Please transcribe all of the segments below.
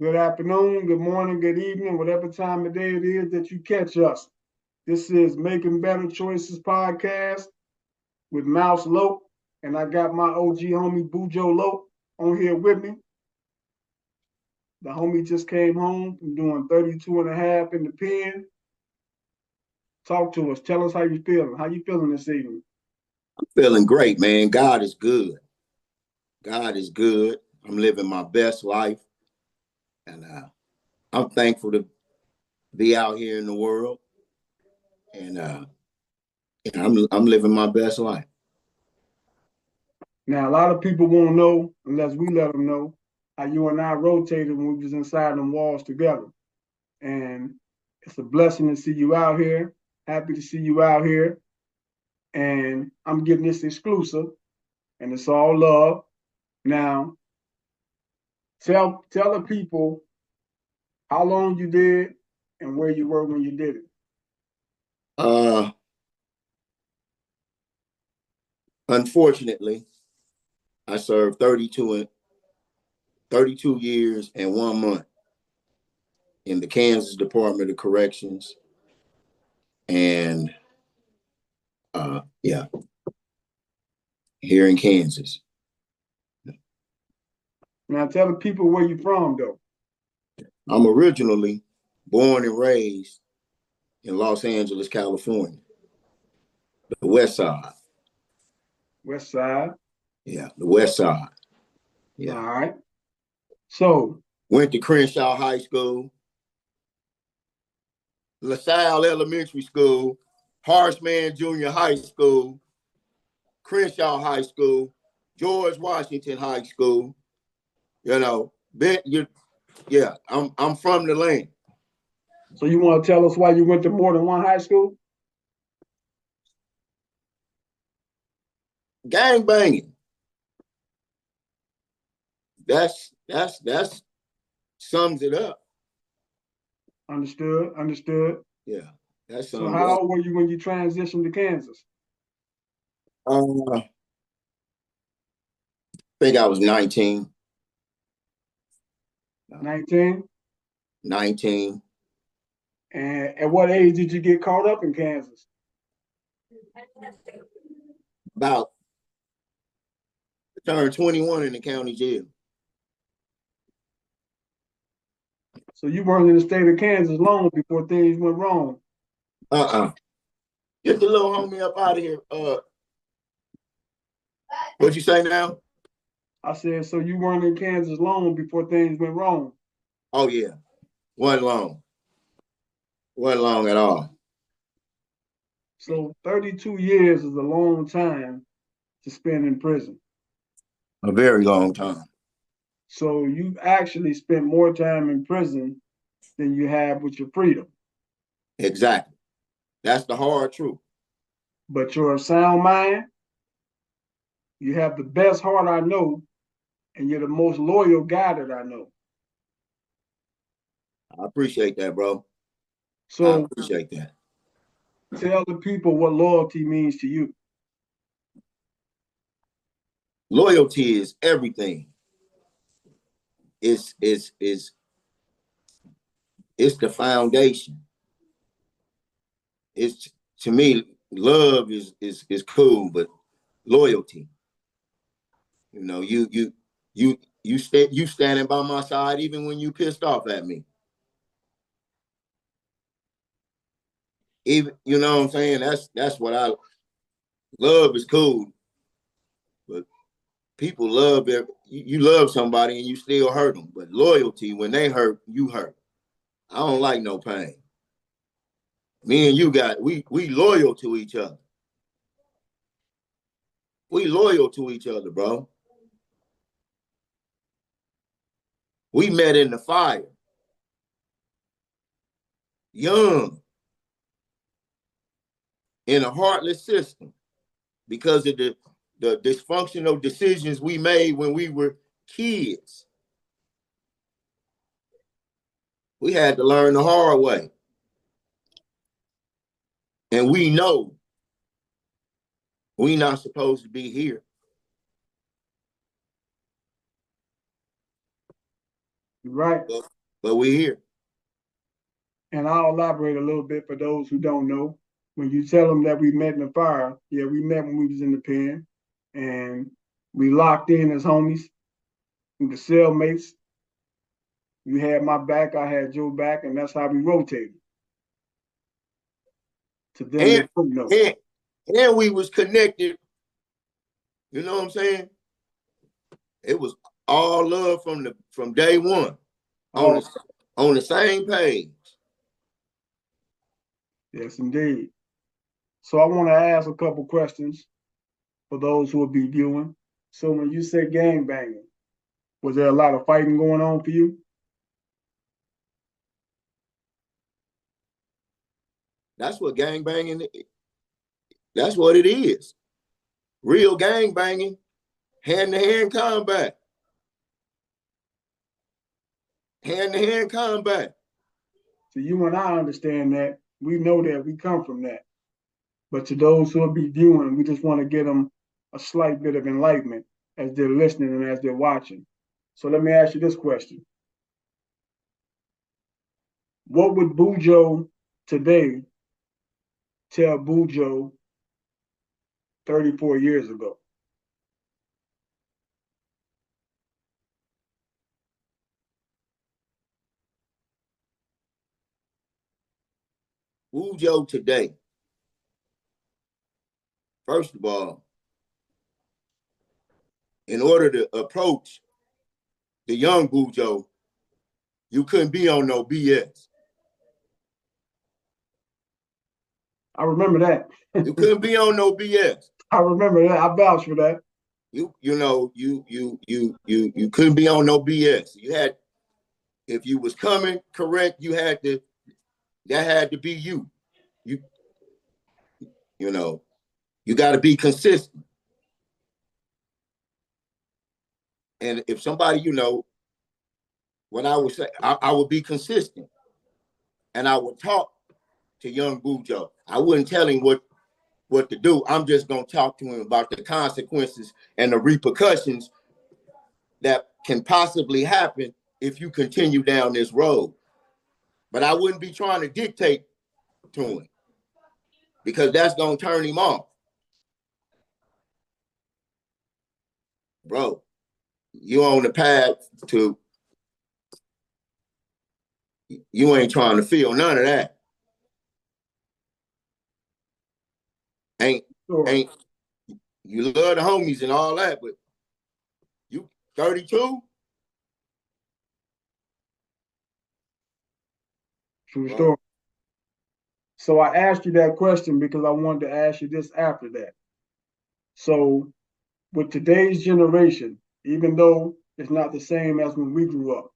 good afternoon, good morning, good evening, whatever time of day it is that you catch us. This is Making Better Choices podcast with Mouse Loc, and I got my OG homie BooJoe Loc on here with me. The homie just came home from doing 32 and a half in the pen. Talk to us. Tell us how you feeling. How you feeling this evening? I'm feeling great, man. God is good. God is good. I'm living my best life. And I'm thankful to be out here in the world. And I'm living my best life. Now, a lot of people won't know unless we let them know how you and I rotated when we was inside them walls together. And it's a blessing to see you out here. Happy to see you out here. And I'm getting this exclusive, and it's all love. Now, tell the people how long you did and where you were when you did it. Unfortunately, I served 32 years and 1 month in the Kansas Department of Corrections. And here in Kansas. Now, tell the people where you're from, though. I'm originally born and raised in Los Angeles, California, the West Side. West Side. Yeah, the West Side. Yeah. All right. So went to Crenshaw High School, LaSalle Elementary School, Harshman Junior High School, Crenshaw High School, George Washington High School. You know, I'm from the land. So you want to tell us why you went to more than one high school? Gangbanging. That's sums it up. Understood. Yeah. So how old were you when you transitioned to Kansas? I think I was 19. 19? 19. And at what age did you get caught up in Kansas? About turned 21 in the county jail. So you weren't in the state of Kansas long before things went wrong. Get the little homie up out of here. What'd you say now? I said, so you weren't in Kansas long before things went wrong. Oh yeah. Wasn't long. Wasn't long at all. So 32 years is a long time to spend in prison. A very long time. So you've actually spent more time in prison than you have with your freedom. Exactly. That's the hard truth. But you're a sound mind. You have the best heart I know, and you're the most loyal guy that I know. I appreciate that, bro. So I appreciate that. Tell the people what loyalty means to you. Loyalty is everything. It's the foundation. It's, to me, love is cool, but loyalty. You know, you standing by my side even when you pissed off at me. Even, you know what I'm saying? That's what love is cool. But people love you love somebody and you still hurt them. But loyalty, when they hurt, you hurt. I don't like no pain. Me and you we loyal to each other. We loyal to each other, bro. We met in the fire. Young. In a heartless system. Because of the dysfunctional decisions we made when we were kids. We had to learn the hard way. And we know we're not supposed to be here. Right. But we here. And I'll elaborate a little bit for those who don't know. When you tell them that we met in the fire, yeah, we met when we was in the pen, and we locked in as homies, we the cellmates. You had my back, I had your back, and that's how we rotated. To them And that don't know. and we was connected. You know what I'm saying? It was all love from day one. Oh, On the same page. yes, indeed. So I want to ask a couple questions for those who will be viewing. So when you say gang banging, was there a lot of fighting going on for you? That's what gang banging. That's what it is. Real gang banging, hand to hand combat. Hand to hand combat. So you and I understand that. We know that we come from that. But to those who will be viewing, we just want to get them a slight bit of enlightenment as they're listening and as they're watching. So let me ask you this question. What would BooJoe today tell BooJoe 34 years ago? BooJoe today. First of all, in order to approach the young BooJoe, you couldn't be on no BS. I remember that. You couldn't be on no BS. I remember that. I vouch for that. You couldn't be on no BS. You had, if you was coming correct, that had to be you. You know, you got to be consistent. And if somebody, what I would say, I would be consistent, and I would talk to young BooJoe. I wouldn't tell him what to do. I'm just gonna talk to him about the consequences and the repercussions that can possibly happen if you continue down this road. But I wouldn't be trying to dictate to him, because that's gonna turn him off. Bro, you on the path to, you ain't trying to feel none of that. Ain't Sure. ain't You love the homies and all that, but you 32? True Right. story. So I asked you that question because I wanted to ask you this after that. So with today's generation, even though it's not the same as when we grew up,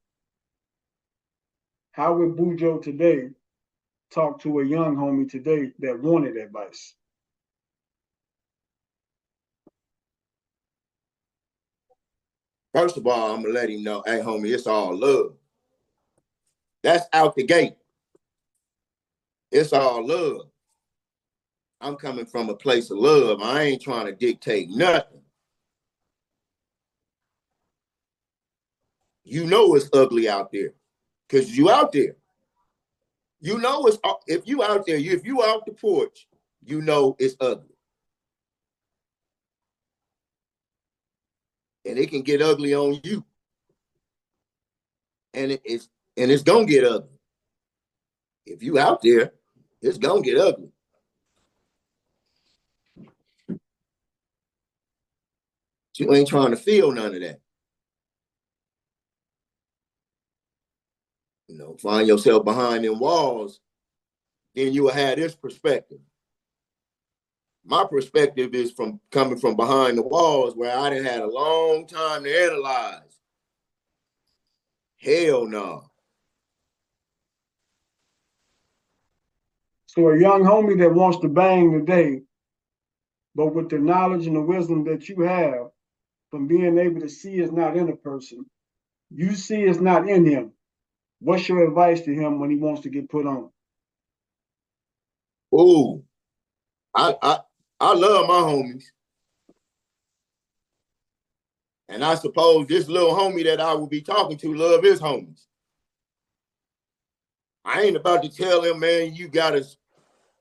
how would BooJoe today talk to a young homie today that wanted advice? First of all, I'm gonna let him know, hey homie, it's all love. That's out the gate. It's all love. I'm coming from a place of love. I ain't trying to dictate nothing. You know it's ugly out there, because you out there. You know it's, if you out there, if you out the porch, you know it's ugly. And it can get ugly on you. And it's gonna get ugly. If you out there, it's gonna get ugly. You ain't trying to feel none of that. Find yourself behind them walls, then you will have this perspective. My perspective is from coming from behind the walls, where I done had a long time to analyze. Hell no. So a young homie that wants to bang today, but with the knowledge and the wisdom that you have from being able to see it's not in a person, you see it's not in him. What's your advice to him when he wants to get put on? Ooh, I love my homies. And I suppose this little homie that I will be talking to love his homies. I ain't about to tell him, man, you gotta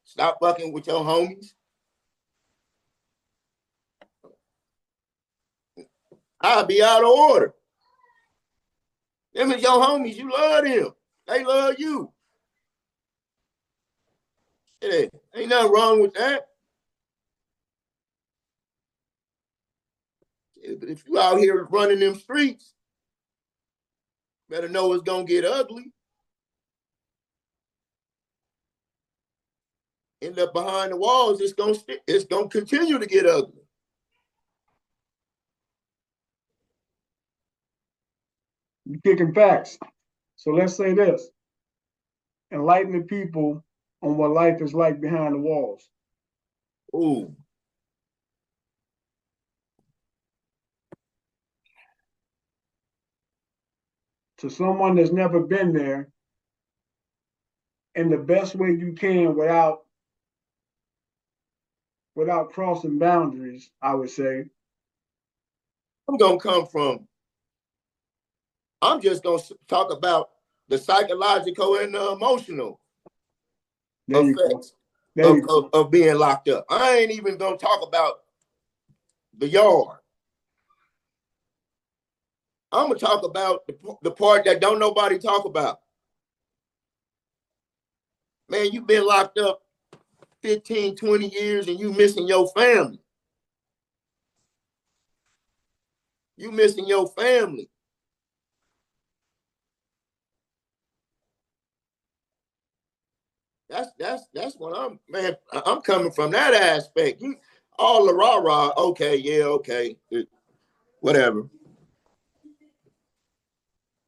stop fucking with your homies. I'll be out of order. Them is your homies. You love them. They love you. Yeah, ain't nothing wrong with that. But if you out here running them streets, better know it's gonna get ugly. End up behind the walls, it's gonna continue to get ugly. You're kicking facts. So let's say this: enlighten the people on what life is like behind the walls. Ooh. To someone that's never been there, in the best way you can without crossing boundaries, I would say. I'm just gonna talk about the psychological and the emotional effects of being locked up. I ain't even gonna talk about the yard. I'm gonna talk about the part that don't nobody talk about. Man, you've been locked up 15, 20 years and you missing your family. You missing your family. That's what I'm coming from that aspect. All the rah-rah, okay, yeah, okay, whatever.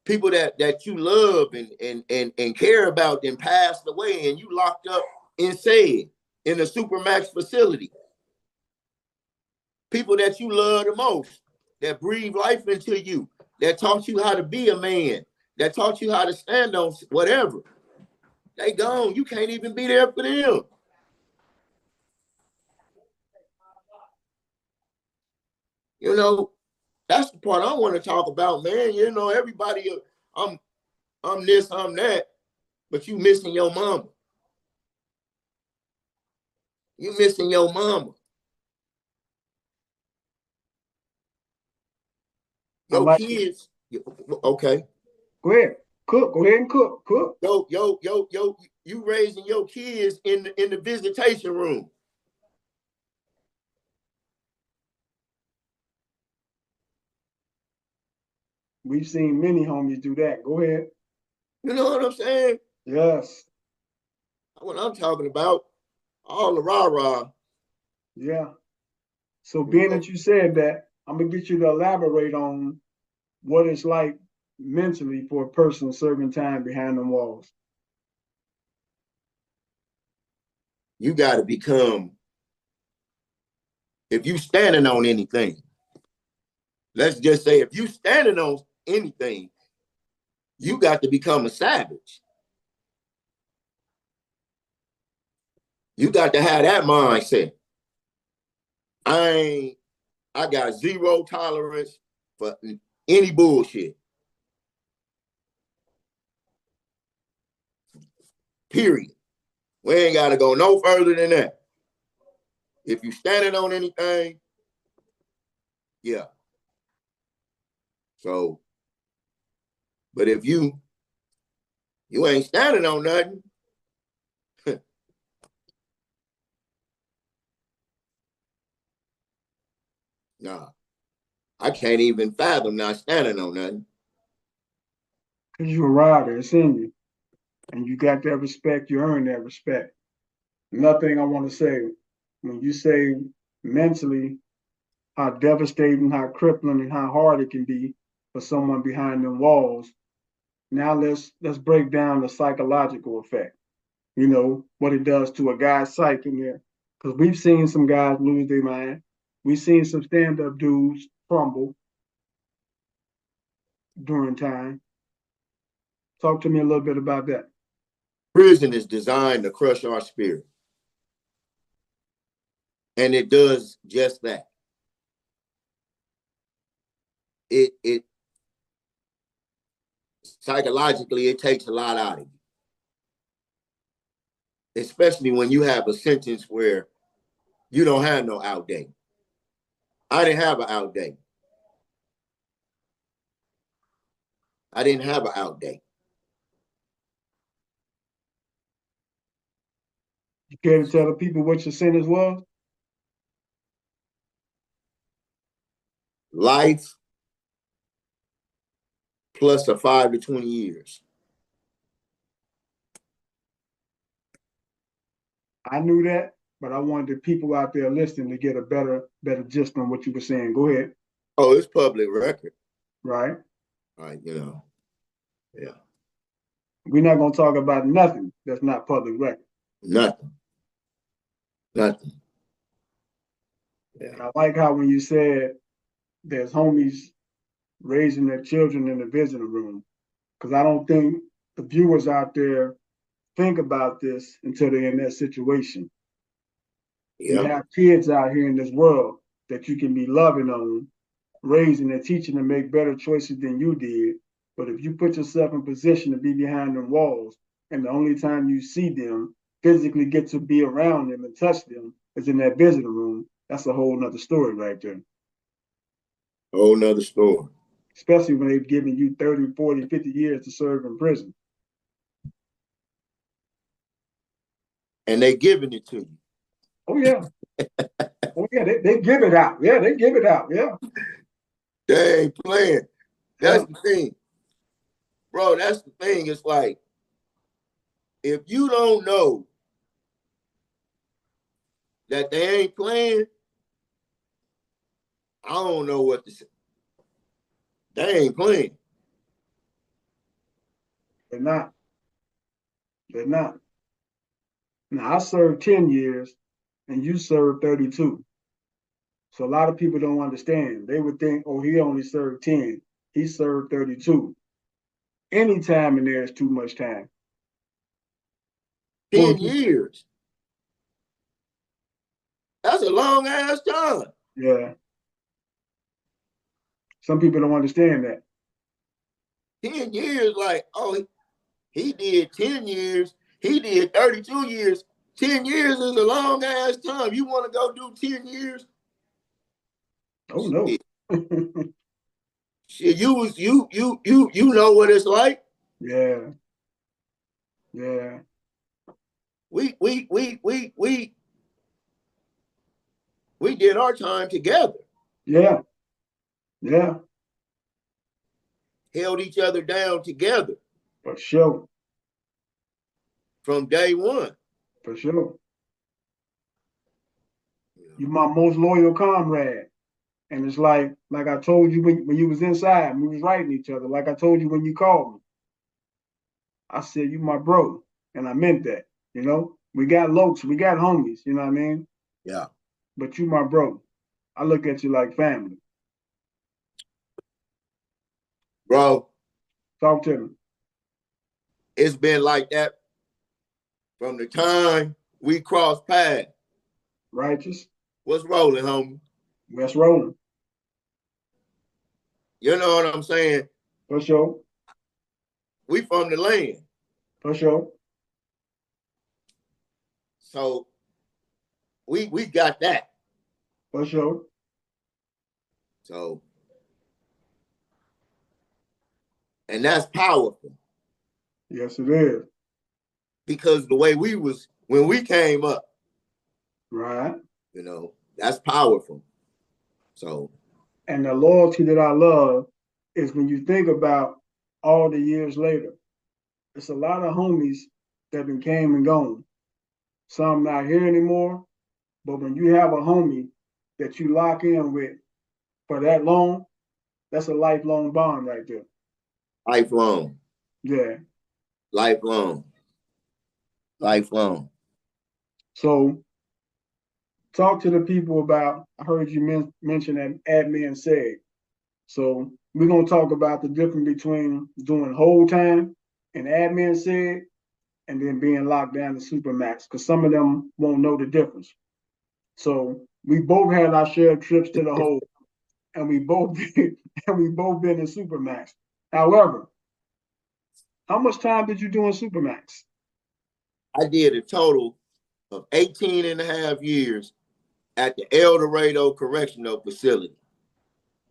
People that you love and care about then passed away and you locked up insane in a supermax facility. People that you love the most, that breathe life into you, that taught you how to be a man, that taught you how to stand on whatever. They gone. You can't even be there for them. You know, that's the part I want to talk about, man. You know, everybody, I'm this, I'm that, but you missing your mama. You missing your mama. Your kids, okay. Go ahead. Cook. Go ahead and cook. Cook. You raising your kids in the visitation room. We've seen many homies do that. Go ahead. You know what I'm saying? Yes. What I'm talking about, all the rah-rah. Yeah. So being that you said that, I'm gonna get you to elaborate on what it's like mentally for a person serving time behind them walls. You got to become, if you standing on anything, let's just say if you standing on anything, you got to become a savage. You got to have that mindset. I got zero tolerance for any bullshit. Period. We ain't got to go no further than that. If you standing on anything, yeah. So, but if you ain't standing on nothing, nah, I can't even fathom not standing on nothing. Because you're a rider, it's in you. And you got that respect, you earn that respect. Another thing I want to say, when you say mentally how devastating, how crippling, and how hard it can be for someone behind them walls, now let's break down the psychological effect. You know, what it does to a guy's psyche in there. Because we've seen some guys lose their mind. We've seen some stand-up dudes crumble during time. Talk to me a little bit about that. Prison is designed to crush our spirit. And it does just that. it psychologically it takes a lot out of you, especially when you have a sentence where you don't have no out day. I didn't have an out day. I didn't have an out day. You care to tell the people what your sentence was? Life plus a 5 to 20 years. I knew that, but I wanted the people out there listening to get a better gist on what you were saying. Go ahead. Oh, it's public record. Right. Right, you know. Yeah. We're not gonna talk about nothing that's not public record. Nothing. Nothing. Yeah. And I like how when you said there's homies raising their children in the visiting room, because I don't think the viewers out there think about this until they're in that situation. You Yeah. have kids out here in this world that you can be loving on, raising and teaching to make better choices than you did. But if you put yourself in position to be behind them walls, and the only time you see them, physically get to be around them and touch them, is in that visiting room, that's a whole nother story right there. Whole nother story. Especially when they've given you 30, 40, 50 years to serve in prison. And they giving it to you. Oh, yeah. Oh, yeah, they give it out. Yeah, they give it out. Yeah. They ain't playing. That's Yeah. the thing. Bro, that's the thing. It's like, if you don't know that they ain't playing, I don't know what to say. They ain't playing. They're not. They're not. Now, I served 10 years and you served 32. So a lot of people don't understand. They would think, oh, he only served 10. He served 32. Any time in there is too much time. 10 years. That's a long ass time. Yeah. Some people don't understand that. 10 years, like, oh, he did 10 years. He did 32 years. 10 years is a long ass time. You want to go do 10 years? Oh no. Shit, you know what it's like. Yeah. Yeah. We did our time together. Yeah. Yeah. Held each other down together. For sure. From day one. For sure. You're my most loyal comrade. And it's like I told you when you was inside, we was writing each other. Like I told you when you called me. I said, you my bro. And I meant that. You know, we got Locs, we got homies, you know what I mean? Yeah. But you my bro. I look at you like family. Bro. Talk to me. It's been like that from the time we crossed paths. Righteous. What's rolling, homie? What's rolling? You know what I'm saying? For sure. We from the land. For sure. So we got that. For sure. So, and that's powerful. Yes, it is. Because the way we was when we came up. Right. You know, that's powerful. So. And the loyalty that I love is when you think about all the years later. It's a lot of homies that been came and gone. Some not here anymore. But when you have a homie that you lock in with for that long, that's a lifelong bond right there. Lifelong. Yeah. Lifelong. Lifelong. So talk to the people about, I heard you mention that admin said. So we're going to talk about the difference between doing whole time and admin said, and then being locked down to Supermax, because some of them won't know the difference. So we both had our shared trips to the hole, and we both been, and we both been in Supermax. However, how much time did you do in Supermax? I did a total of 18 and a half years at the El Dorado Correctional Facility,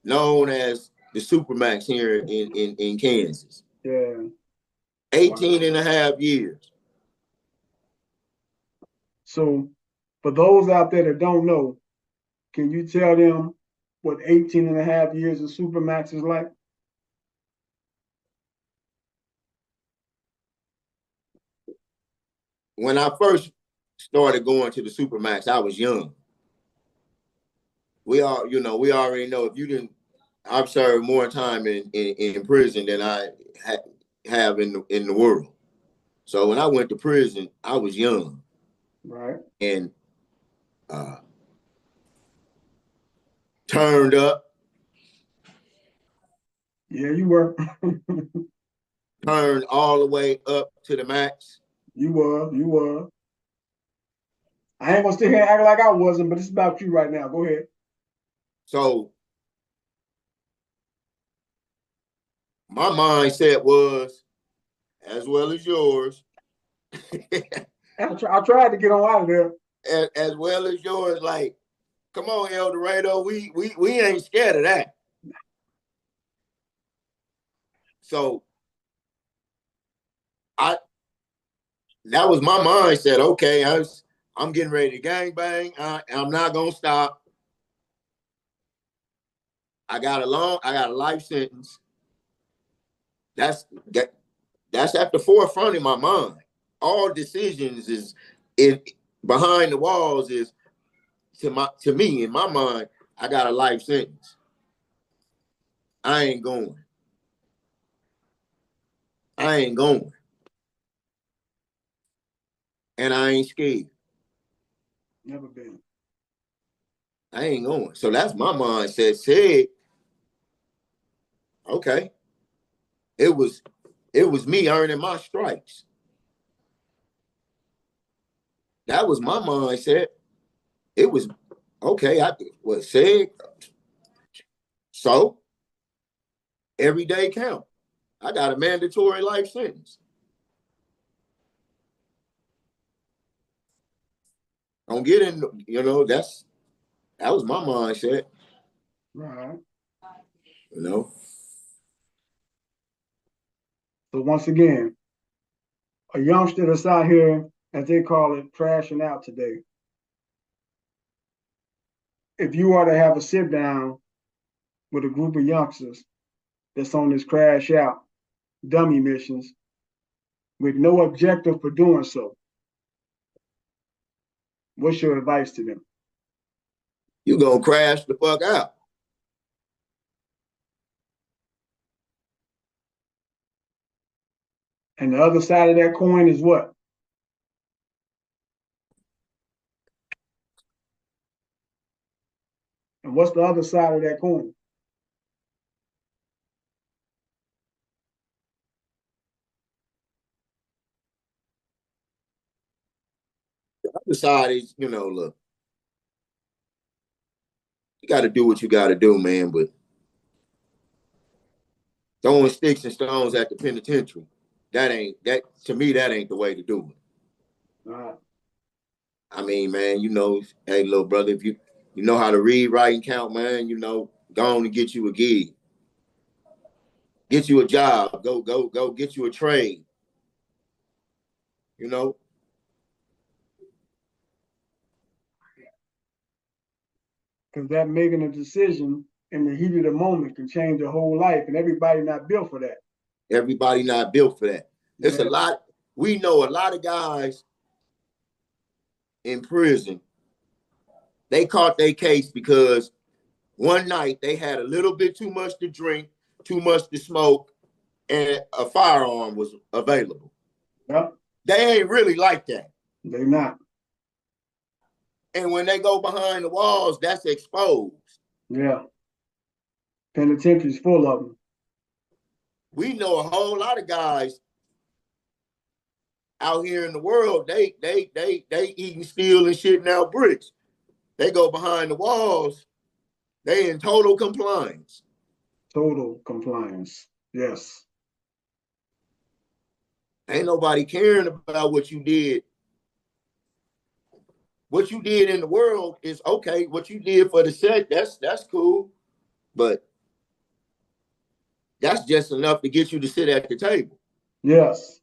known as the Supermax here in Kansas. Yeah. 18 and a half years. So for those out there that don't know, can you tell them what 18 and a half years of Supermax is like? When I first started going to the Supermax, I was young. We already know if you didn't, I've served more time in prison than I have in the world. So when I went to prison, I was young. Right. And turned up. Yeah, you were. Turned all the way up to the max. You were. I ain't gonna sit here and act like I wasn't, but it's about you right now. Go ahead. So my mindset was, as well as yours, I tried to get on out of there. as well as yours, like, come on, El Dorado, we ain't scared of that. So that was my mindset. Okay, I'm getting ready to gangbang. I'm not gonna stop. I got a life sentence. That's at the forefront of my mind. All decisions is behind the walls is to me in my mind. I got a life sentence. I ain't going. And I ain't scared. Never been. I ain't going. So that's my mindset. Said, okay. It was me earning my stripes. That was my mindset. It was okay. I was said. So every day count. I got a mandatory life sentence. Don't get in, that was my mindset. Right. You know. So once again, a youngster that's out here, as they call it, crashing out today. If you are to have a sit down with a group of youngsters that's on this crash out dummy missions with no objective for doing so, what's your advice to them? You gonna crash the fuck out. And the other side of that coin is what? And what's the other side of that coin? The other side is, look, you got to do what you got to do, man. But throwing sticks and stones at the penitentiary, to me, that ain't the way to do it. I mean, man, hey, little brother, if you know how to read, write, and count, man, go on and get you a gig. Get you a job. Go get you a trade. Because that making a decision in the heat of the moment can change your whole life, and everybody not built for that. Everybody not built for that. There's a lot. We know a lot of guys in prison. They caught their case because one night they had a little bit too much to drink, too much to smoke, and a firearm was available. Yep. They ain't really like that. They not. And when they go behind the walls, that's exposed. Yeah. Penitentiary's full of them. We know a whole lot of guys out here in the world, they eating steel and shitting out bricks. They go behind the walls They in total compliance. Total compliance. Yes. Ain't nobody caring about what you did. What you did in the world is okay. What you did for the set, that's cool. But that's just enough to get you to sit at the table. Yes.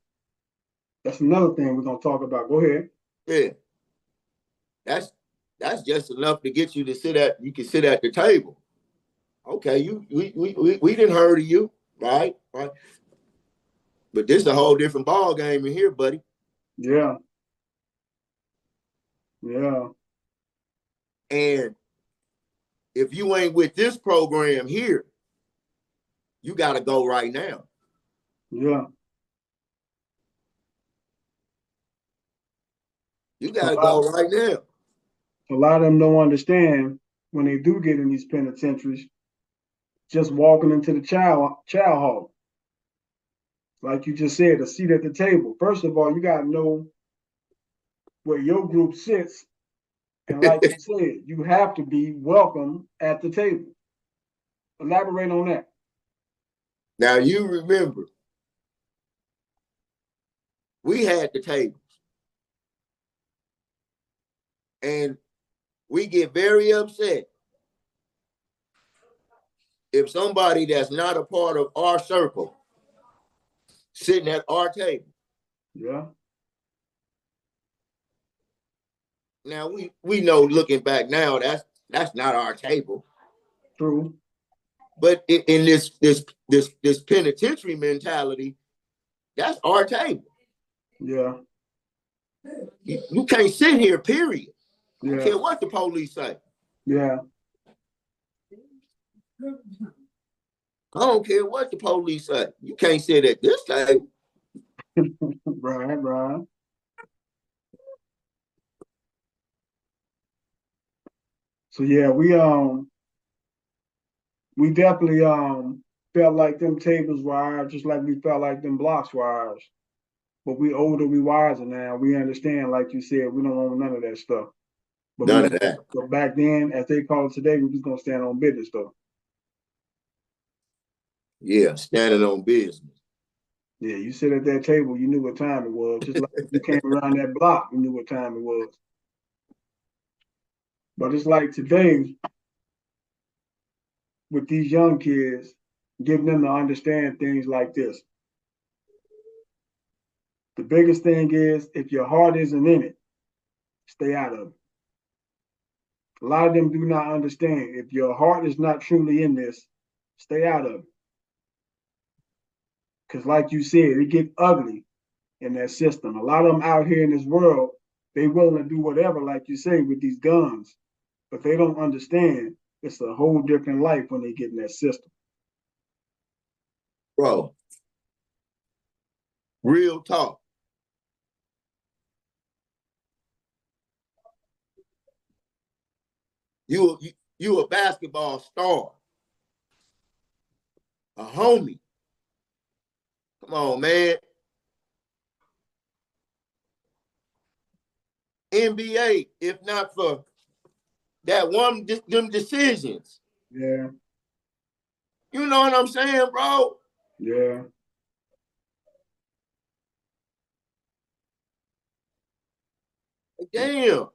That's another thing we're gonna talk about. Go ahead. Yeah. That's just enough to get you to you can sit at the table. Okay, we didn't hurt you, right? Right. But this is a whole different ball game in here, buddy. Yeah. Yeah. And if you ain't with this program here, you got to go right now. Yeah. You got to go right now. A lot of them don't understand when they do get in these penitentiaries, just walking into the child hall. Like you just said, a seat at the table. First of all, you got to know where your group sits. And like you said, you have to be welcome at the table. Elaborate on that. Now, you remember, we had the tables. And we get very upset if somebody that's not a part of our circle sitting at our table. Yeah. Now we know, looking back now, that's not our table. True. But in this penitentiary mentality, that's our table. Yeah. You can't sit here, period. I don't Yeah. care what the police say. Yeah. I don't care what the police say. You can't sit at this table. Right. So yeah, we definitely felt like them tables were ours, just like we felt like them blocks were ours. But we older, we wiser now. We understand, like you said, we don't want none of that stuff. But None of that. But back then, as they call it today, we was gonna stand on business though. Yeah, standing on business. Yeah, you sit at that table, you knew what time it was. Just like if you came around that block, you knew what time it was. But it's like today, with these young kids, getting them to understand things like this. The biggest thing is if your heart isn't in it, stay out of it. A lot of them do not understand. If your heart is not truly in this, stay out of it. Because, like you said, it gets ugly in that system. A lot of them out here in this world, they willing to do whatever, like you say, with these guns, but they don't understand it's a whole different life when they get in that system. Bro, real talk. You a basketball star, a homie. Come on, man. NBA, if not for that them decisions. Yeah. You know what I'm saying, bro? Yeah. Damn.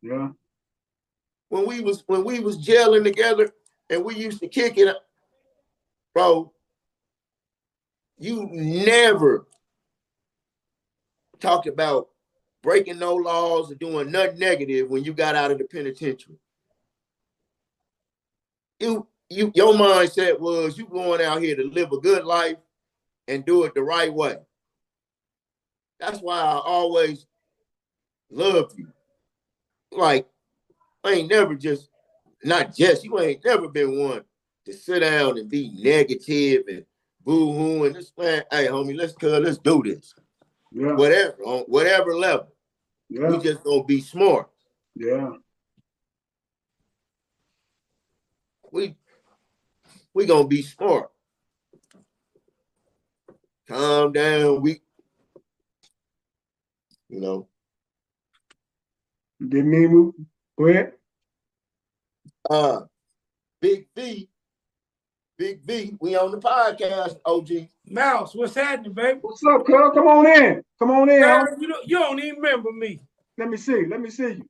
Yeah. When we was gelling together and we used to kick it, bro, you never talked about breaking no laws or doing nothing negative when you got out of the penitentiary. Your mindset was you going out here to live a good life and do it the right way. That's why I always loved you. Like, I ain't never you ain't never been one to sit down and be negative and boo-hoo and this man, hey homie, let's do this. Yeah. Whatever, on whatever level. Yeah. We just gonna be smart. Yeah. We gonna be smart. Calm down. You know. Didn't mean Go ahead. Big V, we on the podcast, OG. Mouse, what's happening, baby? What's up, cuz? Come on in. Come on in. Huh? You don't even remember me. Let me see. Let me see you.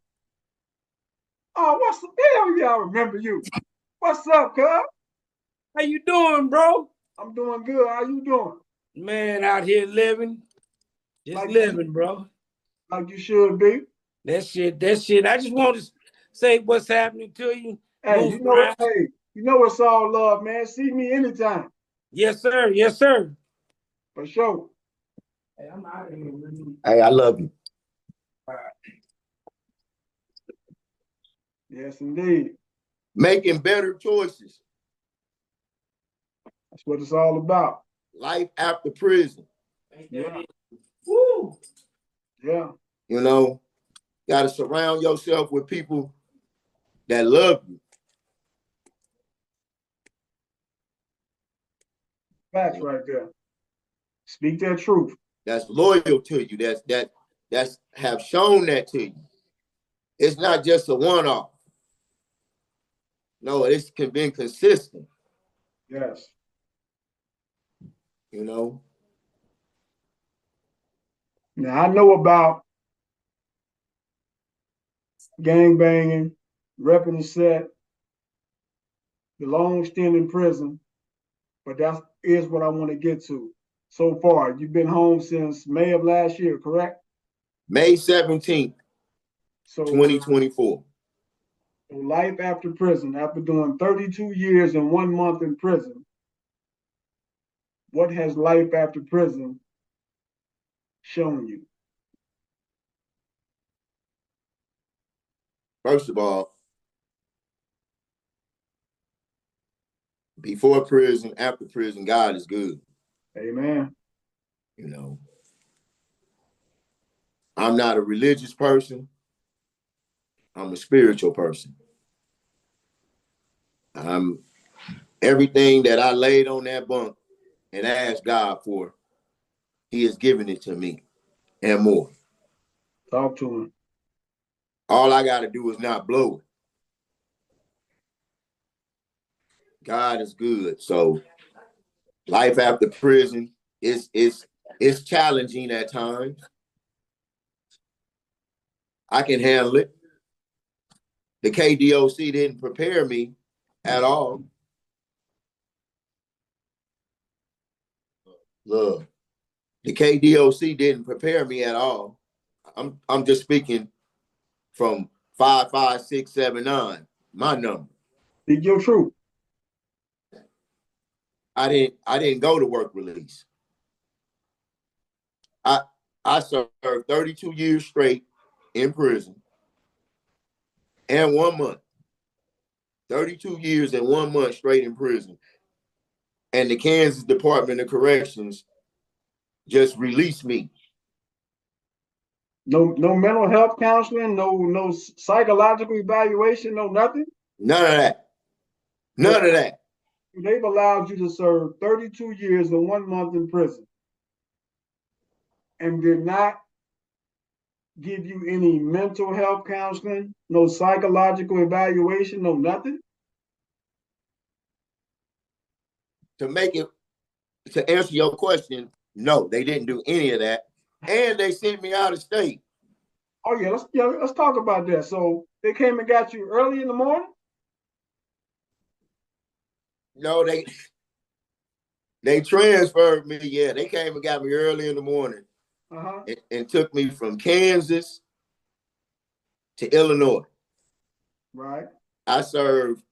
Oh, what's the hell? Yeah, I remember you. What's up, cuz? How you doing, bro? I'm doing good. How you doing? Man, out here living. Just living, bro. Like you should be. That shit. I just want to say what's happening to you. Hey, Move around. you know it's all love, man. See me anytime. Yes, sir. Yes, sir. For sure. Hey, I'm out of here, man. Hey, I love you. Yes, indeed. Making better choices. That's what it's all about. Life after prison. Yeah. Woo. Yeah. You know, got to surround yourself with people that love you. Facts right there. Speak that truth. That's loyal to you. That's have shown that to you. It's not just a one-off. No, it's been consistent. Yes. You know. Now I know about gangbanging, repping the set, the long stint in prison, but that is what I want to get to. So far, you've been home since May of last year, correct? May 17th, so 2024. So life after prison, after doing 32 years and 1 month in prison, what has life after prison shown you? First of all, before prison, after prison, God is good. Amen. You know, I'm not a religious person. I'm a spiritual person. I'm everything that I laid on that bunk and asked God for, He has given it to me and more. Talk to him. All I got to do is not blow it. God is good. So life after prison is challenging at times. I can handle it. The KDOC didn't prepare me at all. Look, the KDOC didn't prepare me at all. I'm just speaking from 55679, my number. Speak your truth. I didn't go to work release. I served 32 years straight in prison and 1 month. 32 years and 1 month straight in prison. And the Kansas Department of Corrections just released me. No mental health counseling, no psychological evaluation, no nothing. None of that. None of that. They've allowed you to serve 32 years and 1 month in prison and did not give you any mental health counseling, no psychological evaluation, no nothing. To answer your question, no, they didn't do any of that. And they sent me out of state. Oh yeah, let's talk about that. So they came and got you early in the morning? No, they transferred me. Yeah, they came and got me early in the morning and took me from Kansas to Illinois. Right. I served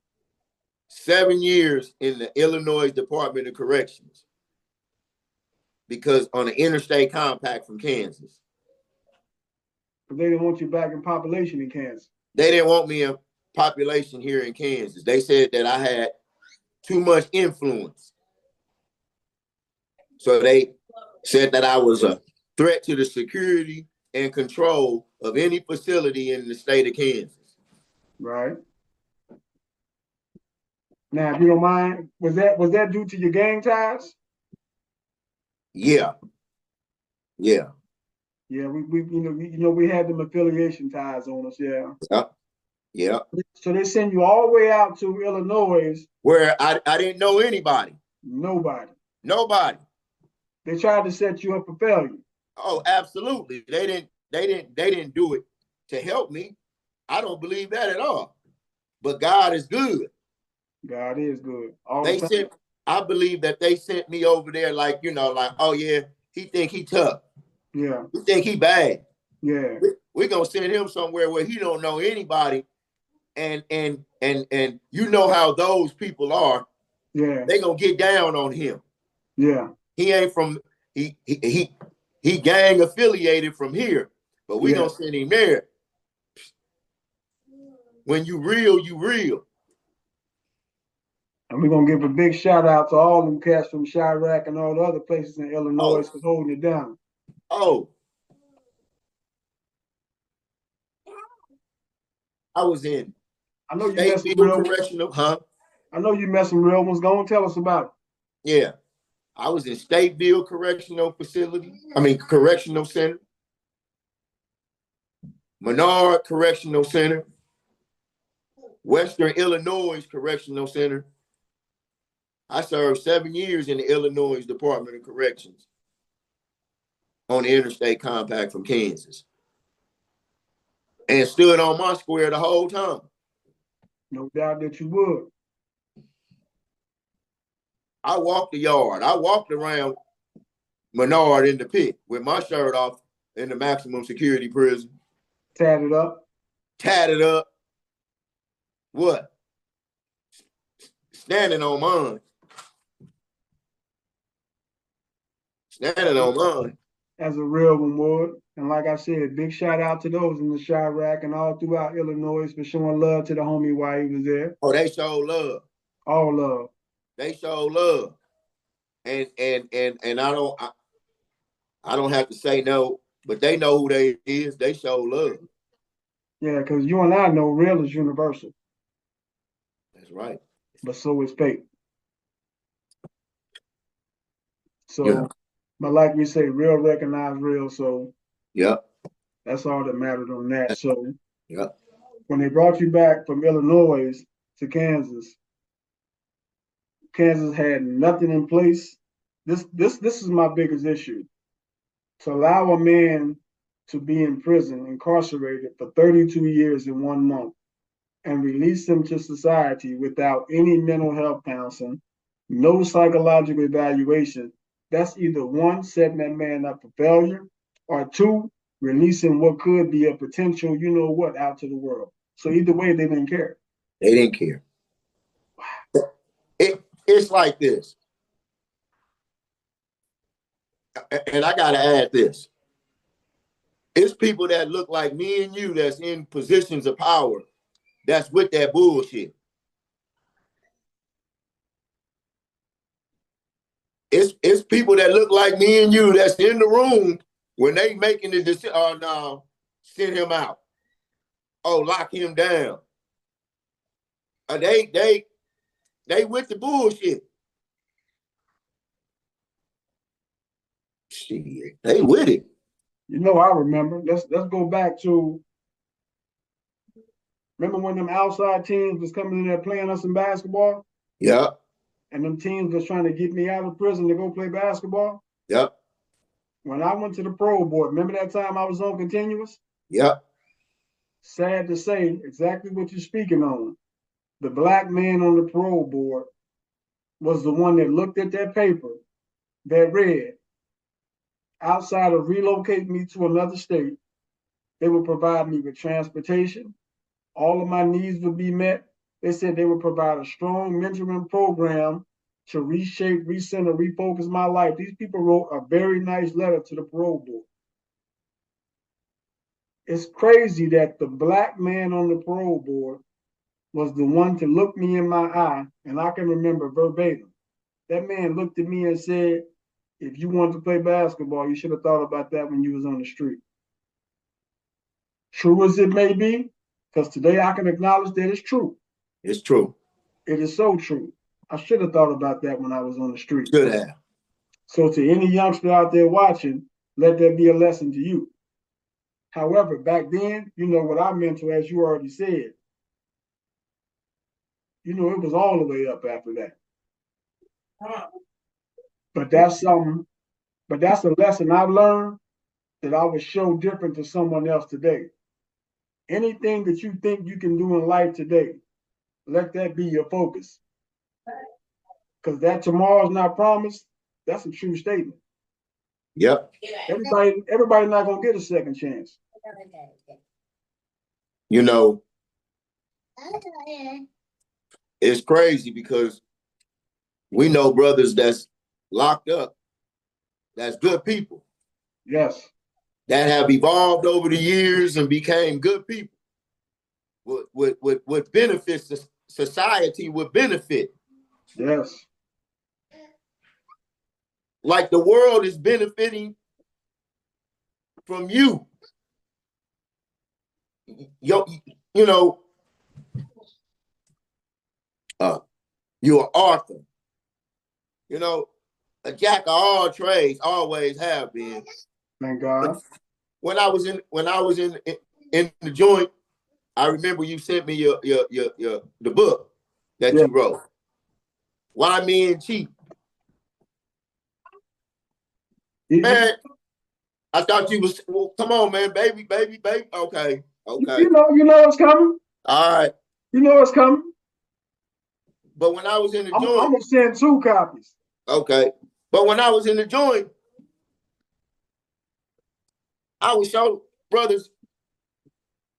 7 years in the Illinois Department of Corrections because on the interstate compact from Kansas. But they didn't want you back in population in Kansas. They didn't want me in population here in Kansas. They said that I had too much influence. So they said that I was a threat to the security and control of any facility in the state of Kansas. Right. Now, if you don't mind, was that due to your gang ties? Yeah. Yeah. Yeah, we had them affiliation ties on us, yeah. Yeah. So they send you all the way out to Illinois. Where I didn't know anybody. Nobody. Nobody. They tried to set you up for failure. Oh, absolutely. They didn't do it to help me. I don't believe that at all. But God is good. God is good. All They the time. I believe that they sent me over there like, like, oh yeah, he think he tough. Yeah. He think he bad. Yeah. We're gonna send him somewhere where he don't know anybody. And you know how those people are. Yeah. They gonna get down on him. Yeah. He ain't from he gang affiliated from here, but we gonna send him there. When you real, you real. And we're gonna give a big shout out to all them cats from Chirac and all the other places in Illinois for holding it down. Oh, I was in. I know you met some real correctional, huh? I know you met some real ones. Go and tell us about it. Yeah, I was in Stateville Correctional Correctional Center, Menard Correctional Center, Western Illinois Correctional Center. I served 7 years in the Illinois Department of Corrections on the interstate compact from Kansas, and stood on my square the whole time. No doubt that you would. I walked the yard. I walked around Menard in the pit with my shirt off in the maximum security prison. Tatted up. Tatted up. What? Standing on mine. Standing on mine. As a real one would. And like I said, big shout out to those in the Chirac and all throughout Illinois for showing love to the homie while he was there. Oh, they show love. All love. They show love. And I don't have to say no, but they know who they is. They show love. Yeah, because you and I know real is universal. That's right. But so is fate. So, yeah. But like we say, real recognize real. So, yeah, that's all that mattered on that. So, yeah, when they brought you back from Illinois to Kansas, Kansas had nothing in place. This is my biggest issue. To allow a man to be in prison, incarcerated for 32 years in 1 month, and release him to society without any mental health counseling, no psychological evaluation, that's either one, setting that man up for failure, or two, releasing what could be a potential, you know what, out to the world. So either way, they didn't care. They didn't care. It's like this. And I got to add this. It's people that look like me and you that's in positions of power that's with that bullshit. It's people that look like me and you that's in the room when they making the decision, oh no, send him out. Oh, lock him down. They with the bullshit. Shit, they with it. You know, I remember. Let's go back to. Remember when them outside teams was coming in there playing us in basketball? Yeah. And them teams was trying to get me out of prison to go play basketball? Yep. When I went to the pro board, remember that time I was on continuous? Yep. Sad to say, exactly what you're speaking on. The black man on the parole board was the one that looked at that paper that read, outside of relocating me to another state, they would provide me with transportation. All of my needs would be met. They said they would provide a strong mentoring program to reshape, recenter, refocus my life. These people wrote a very nice letter to the parole board. It's crazy that the black man on the parole board was the one to look me in my eye, and I can remember verbatim. That man looked at me and said, if you wanted to play basketball, you should have thought about that when you was on the street. True as it may be, because today I can acknowledge that it's true. It's true. It is so true. I should have thought about that when I was on the street. Should have. So to any youngster out there watching, let that be a lesson to you. However, back then, you know what I meant to, as you already said, you know, it was all the way up after that. But that's something, but that's a lesson I learned that I would show different to someone else today. Anything that you think you can do in life today, let that be your focus. Because that tomorrow's not promised, that's a true statement. Yep. Everybody not gonna get a second chance. You know, it's crazy because we know brothers that's locked up, that's good people. Yes. That have evolved over the years and became good people. With benefits society would benefit. Yes. Like the world is benefiting from you. You know, you're Arthur. You know, a jack of all trades, always have been. Thank God. But when I was in the joint, I remember you sent me the book that you wrote. Why Men Cheat? Man, I thought you was, well, come on, man, baby. Okay. You know what's coming. All right. You know what's coming. But when I was in the joint, I'm gonna send 2 copies. Okay. But when I was in the joint, I would show brothers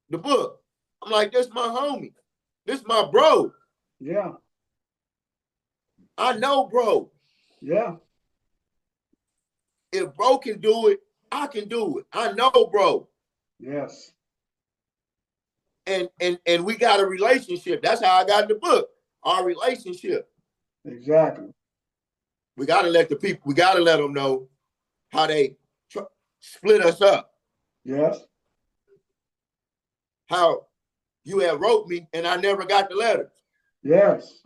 the book. I'm like, this my homie. This my bro. Yeah. I know, bro. Yeah. If bro can do it, I can do it. I know, bro. Yes. And we got a relationship. That's how I got the book. Our relationship. Exactly. We got to let the people, we got to let them know how they split us up. Yes. How you had wrote me and I never got the letters. Yes.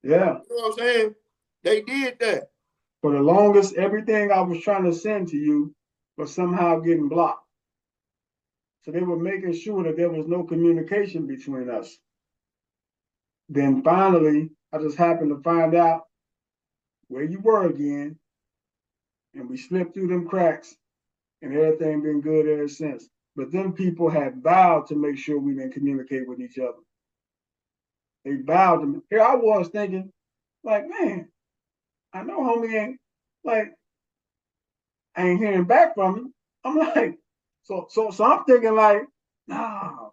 Yeah. You know what I'm saying? They did that. For the longest, everything I was trying to send to you was somehow getting blocked. So they were making sure that there was no communication between us. Then finally, I just happened to find out where you were again, and we slipped through them cracks, and everything been good ever since. But them people had vowed to make sure we didn't communicate with each other. They vowed to me. Here I was thinking, like, man, I know homie ain't, like, I ain't hearing back from him. I'm like, so I'm thinking like, nah,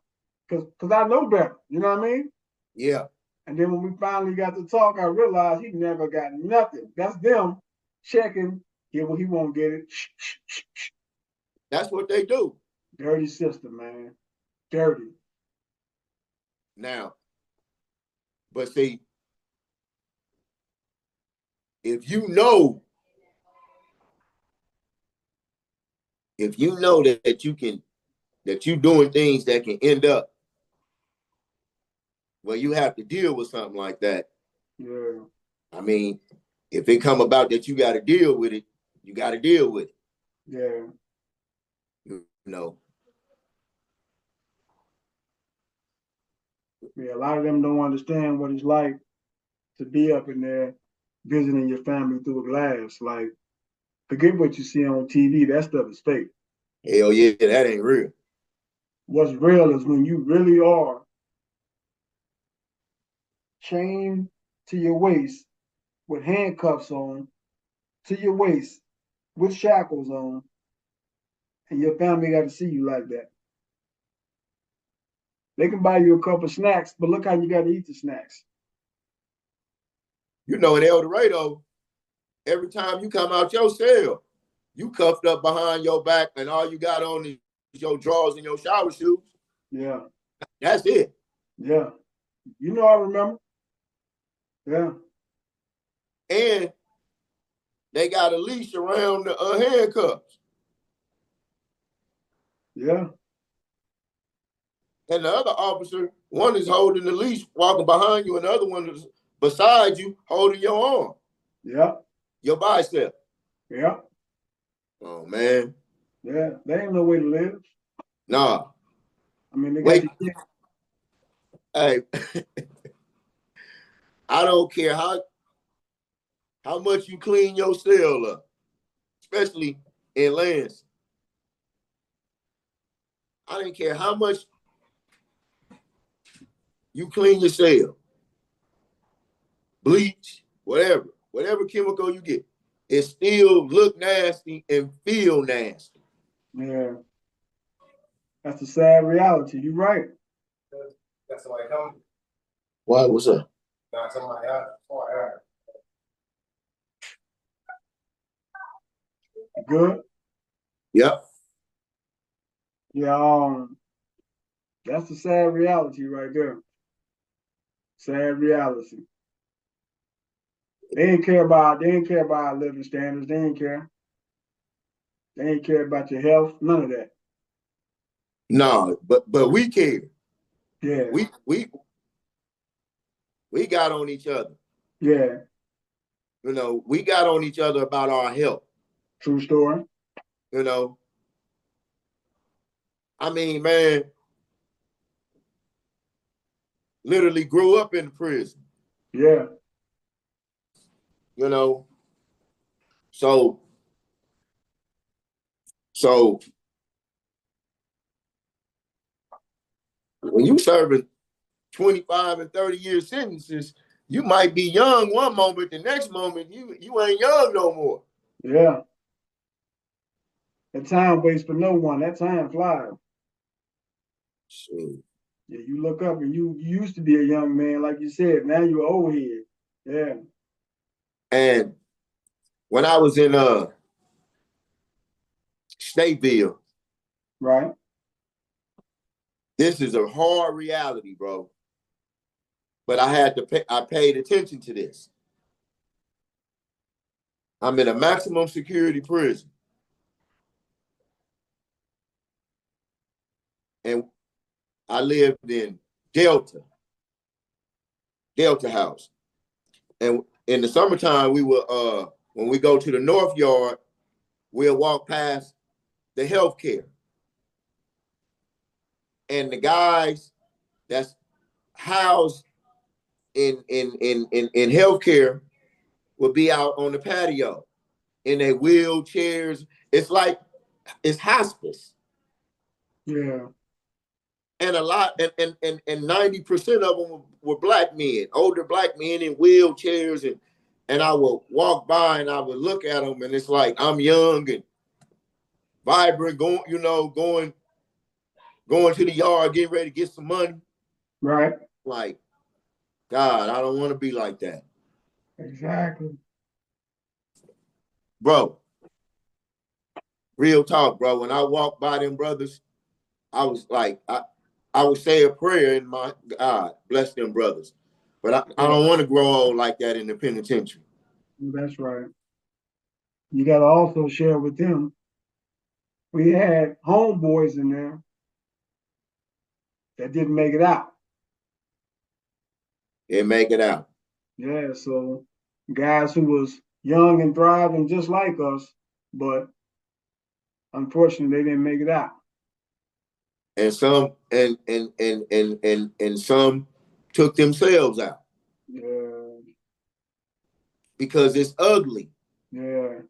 cause I know better. You know what I mean? Yeah. And then when we finally got to talk, I realized he never got nothing. That's them checking. Yeah, well, he won't get it. That's what they do. Dirty system, man. Dirty. Now, but see, if you know that you can, that you doing things that can end up where you have to deal with something like that. Yeah. I mean, if it come about that you got to deal with it, you got to deal with it. Yeah. You know. Yeah, a lot of them don't understand what it's like to be up in there visiting your family through a glass. Like, forget what you see on TV. That stuff is fake. Hell yeah, that ain't real. What's real is when you really are chained to your waist with handcuffs on to your waist with shackles on, and your family got to see you like that. They can buy you a couple of snacks, but look how you got to eat the snacks. You know, in El Dorado, every time you come out your cell, you cuffed up behind your back and all you got on is your drawers and your shower shoes. Yeah. That's it. Yeah. You know, I remember. Yeah. And they got a leash around the handcuffs. Yeah. And the other officer, one is holding the leash, walking behind you, and the other one is beside you, holding your arm. Yeah. Your bicep. Yeah. Oh, man. Yeah. There ain't no way to live. Nah. I mean, they got Wait. you. Hey, I don't care how much you clean your cell up, especially in Lansing. I didn't care how much you clean your cell, bleach, whatever chemical you get, it still look nasty and feel nasty. Yeah. That's a sad reality. You're right. Got somebody coming? Why? What's up? Got somebody out. Good. Yep. Yeah. That's a sad reality right there. Sad reality. They ain't care about our living standards. They ain't care. They ain't care about your health. None of that. No, but we care. Yeah. We got on each other. Yeah. You know, we got on each other about our health. True story. You know, I mean, man, literally grew up in prison. Yeah. You know, so when you serving 25 and 30-year sentences, you might be young one moment, the next moment you ain't young no more. Yeah. That time waits for no one. That time flies. Shit. Yeah, you look up and you used to be a young man, like you said. Now you're old head. Yeah. And when I was in Stateville, Right. this is a hard reality, bro. But I paid attention to this. I'm in a maximum security prison. And I lived in Delta House. And in the summertime, we were when we go to the North Yard, we'll walk past the healthcare. And the guys that's housed in healthcare will be out on the patio in their wheelchairs. It's hospice. Yeah. And a lot, and 90% of them were black men, older black men in wheelchairs, and I would walk by and I would look at them, and it's like I'm young and vibrant, going to the yard, getting ready to get some money. Right. Like, God, I don't want to be like that. Exactly. Bro, real talk, bro. When I walked by them brothers, I was like, I would say a prayer in my God, bless them brothers. But I don't want to grow old like that in the penitentiary. That's right. You got to also share with them. We had homeboys in there that didn't make it out. And make it out. Yeah, so guys who was young and thriving just like us, but unfortunately they didn't make it out. And some and some took themselves out. Yeah. Because it's ugly. Yeah.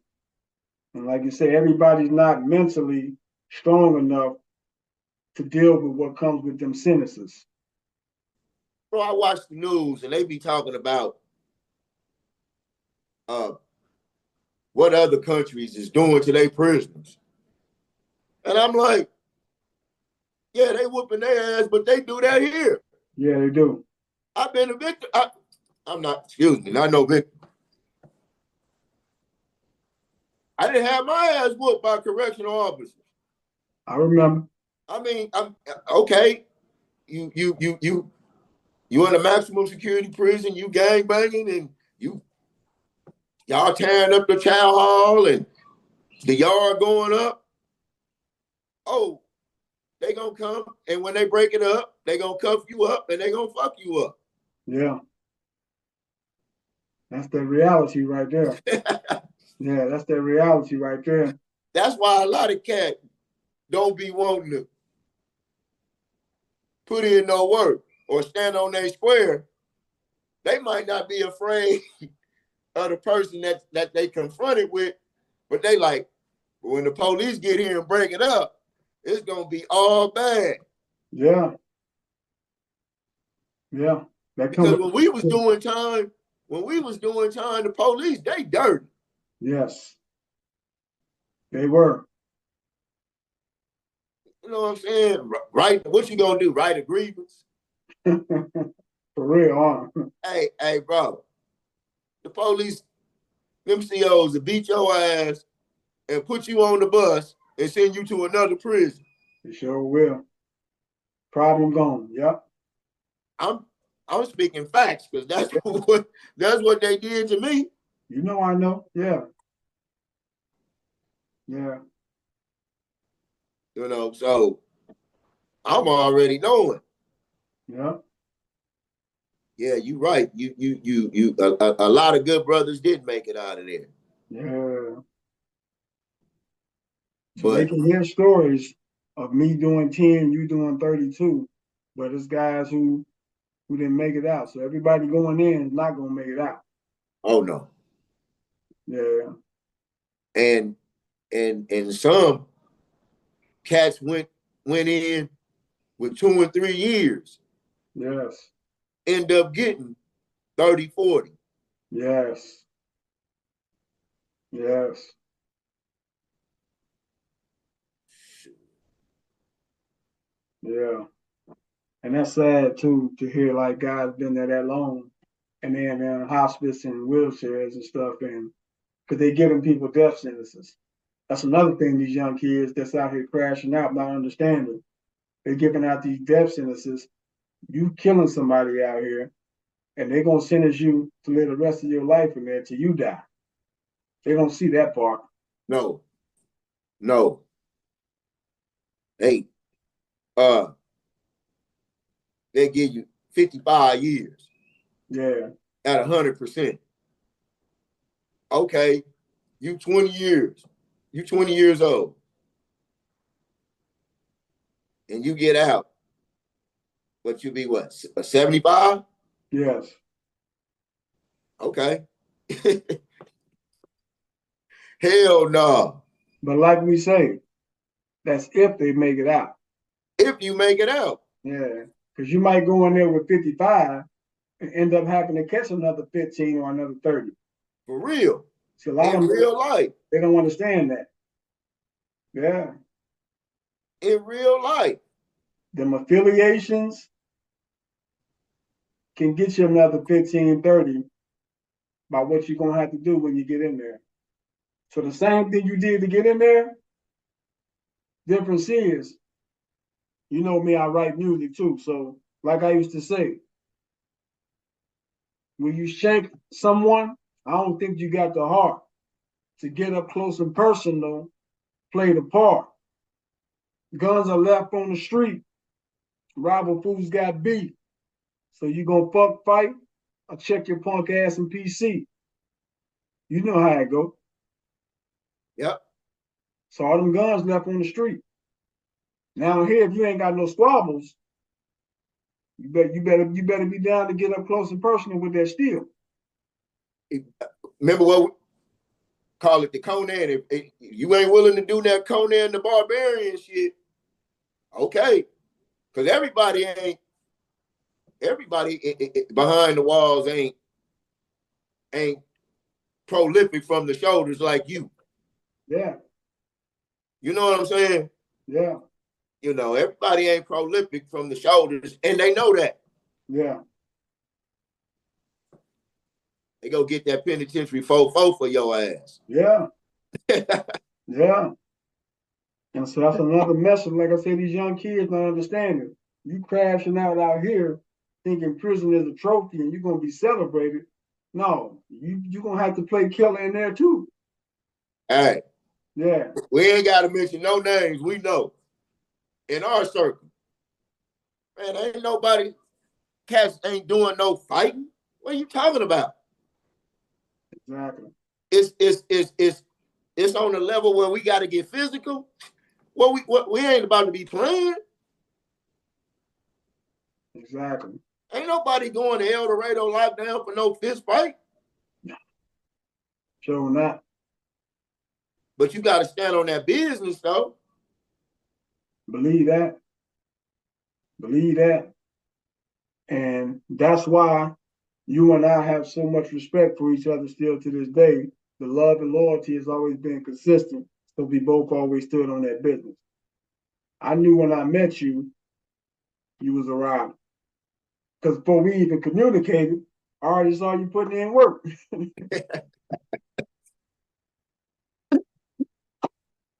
And like you say, everybody's not mentally strong enough to deal with what comes with them sentences. Bro, I watch the news and they be talking about what other countries is doing to their prisoners. And I'm like, yeah, they whooping their ass, but they do that here. Yeah, they do. I've been a victim. I'm not, excuse me, not no victim. I didn't have my ass whooped by correctional officers. I remember. I mean, I'm okay. You in a maximum security prison, you gang banging, and y'all tearing up the chow hall and the yard going up. Oh, they gonna come, and when they break it up, they gonna cuff you up and they gonna fuck you up. Yeah. That's the reality right there. Yeah, that's the reality right there. That's why a lot of cats don't be wanting to put in no work or stand on their square, they might not be afraid of the person that they confronted with, but they like, when the police get here and break it up, it's gonna be all bad. Yeah. Yeah. That Because comes. when we was doing time, the police, they dirty. Yes. They were. You know what I'm saying? Right? What you gonna do? Write a grievance? For real, huh? Hey, bro. The police, them COs, will beat your ass and put you on the bus and send you to another prison. They sure will. Problem gone. Yep. I'm speaking facts because that's what they did to me. You know I know. Yeah. Yeah. You know, so I'm already knowing. Yeah. Yeah, you right. A lot of good brothers did make it out of there. Yeah. So they But can hear stories of me doing 10, you doing 32, but it's guys who didn't make it out. So everybody going in is not gonna make it out. oh no. Yeah. And some cats went in with 2 and 3 years, Yes. end up getting 30, 40. Yes. Yes. Yeah. And that's sad too to hear like guys been there that long and then in hospice and wheelchairs and stuff, and because they giving people death sentences. That's another thing these young kids that's out here crashing out not understanding. They're giving out these death sentences. You killing somebody out here, and they're gonna sentence you to live the rest of your life in there till you die. They don't see that part. No, no. Hey, uh, they give you 55 years Yeah. at 100%. Okay, you 20 years. You 20 years old. And you get out. But you be what? 75? Yes. Okay. Hell no. But like we say, that's if they make it out. If you make it out. Yeah. Because you might go in there with 55 and end up having to catch another 15 or another 30. For real. See, a lot in of them, real life. they don't understand that. Yeah. In real life. Them affiliations can get you another 15, 30 by what you're going to have to do when you get in there. So the same thing you did to get in there, difference is, you know me, I write music too. So like I used to say, when you shank someone, I don't think you got the heart to get up close and personal, play the part. Guns are left on the street. Rival fools got beef. So you gonna fuck fight or check your punk ass in PC. You know how it go. Yep. So all them guns left on the street. Now here, if you ain't got no squabbles, you better be down to get up close and personal with that steel. Remember what we call it, the Conan. If you ain't willing to do that Conan the Barbarian shit, okay. Because everybody behind the walls ain't prolific from the shoulders like you. Yeah. You know what I'm saying? Yeah. You know, everybody ain't prolific from the shoulders, and they know that. Yeah. They go get that penitentiary 4-4 for your ass. Yeah. Yeah. And so that's another message. Like I said, these young kids don't understand it. You crashing out here thinking prison is a trophy and you're gonna be celebrated. No, you're gonna have to play killer in there too. Hey. Yeah. We ain't gotta mention no names. We know. In our circle. Man, ain't nobody, cats ain't doing no fighting. What are you talking about? Exactly. It's on the level where we gotta get physical. We ain't about to be playing. Exactly. Ain't nobody going to El Dorado lockdown for no fist fight. Sure not. But you got to stand on that business, though. Believe that. Believe that. And that's why you and I have so much respect for each other still to this day. The love and loyalty has always been consistent. So we both always stood on that business. I knew when I met you, you was a rider. Because before we even communicated, I already saw you putting in work.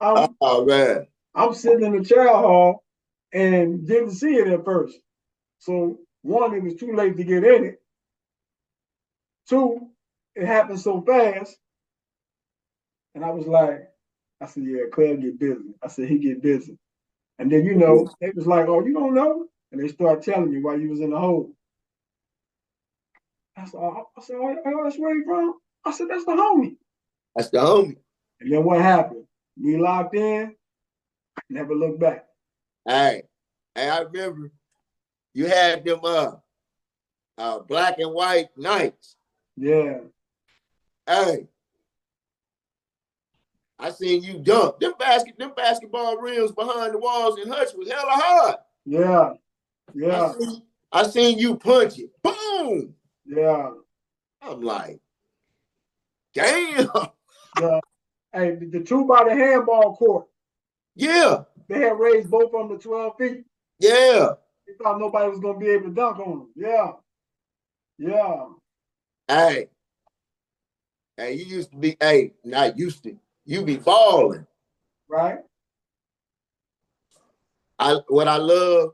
Oh, man. I'm sitting in the chow hall and didn't see it at first. So one, it was too late to get in it. Two, it happened so fast. And I was like, I said, yeah, Claire get busy. I said, he get busy. And then, they was like, oh, you don't know? And they start telling me why you was in the hole. Oh, that's where he from? I said, that's the homie. That's the homie. And then what happened? We locked in, never looked back. Hey, I remember you had them black and white nights. Yeah. Hey, I seen you dunk. Them basketball rims behind the walls in Hutch was hella hard. Yeah. Yeah. I seen you punch it. Boom. Yeah. I'm like, damn. Yeah. Hey, the two by the handball court. Yeah. They had raised both of them to 12 feet. Yeah. They thought nobody was going to be able to dunk on them. Yeah. Yeah. Hey, you used to be, not used to. You be balling. Right. What I love,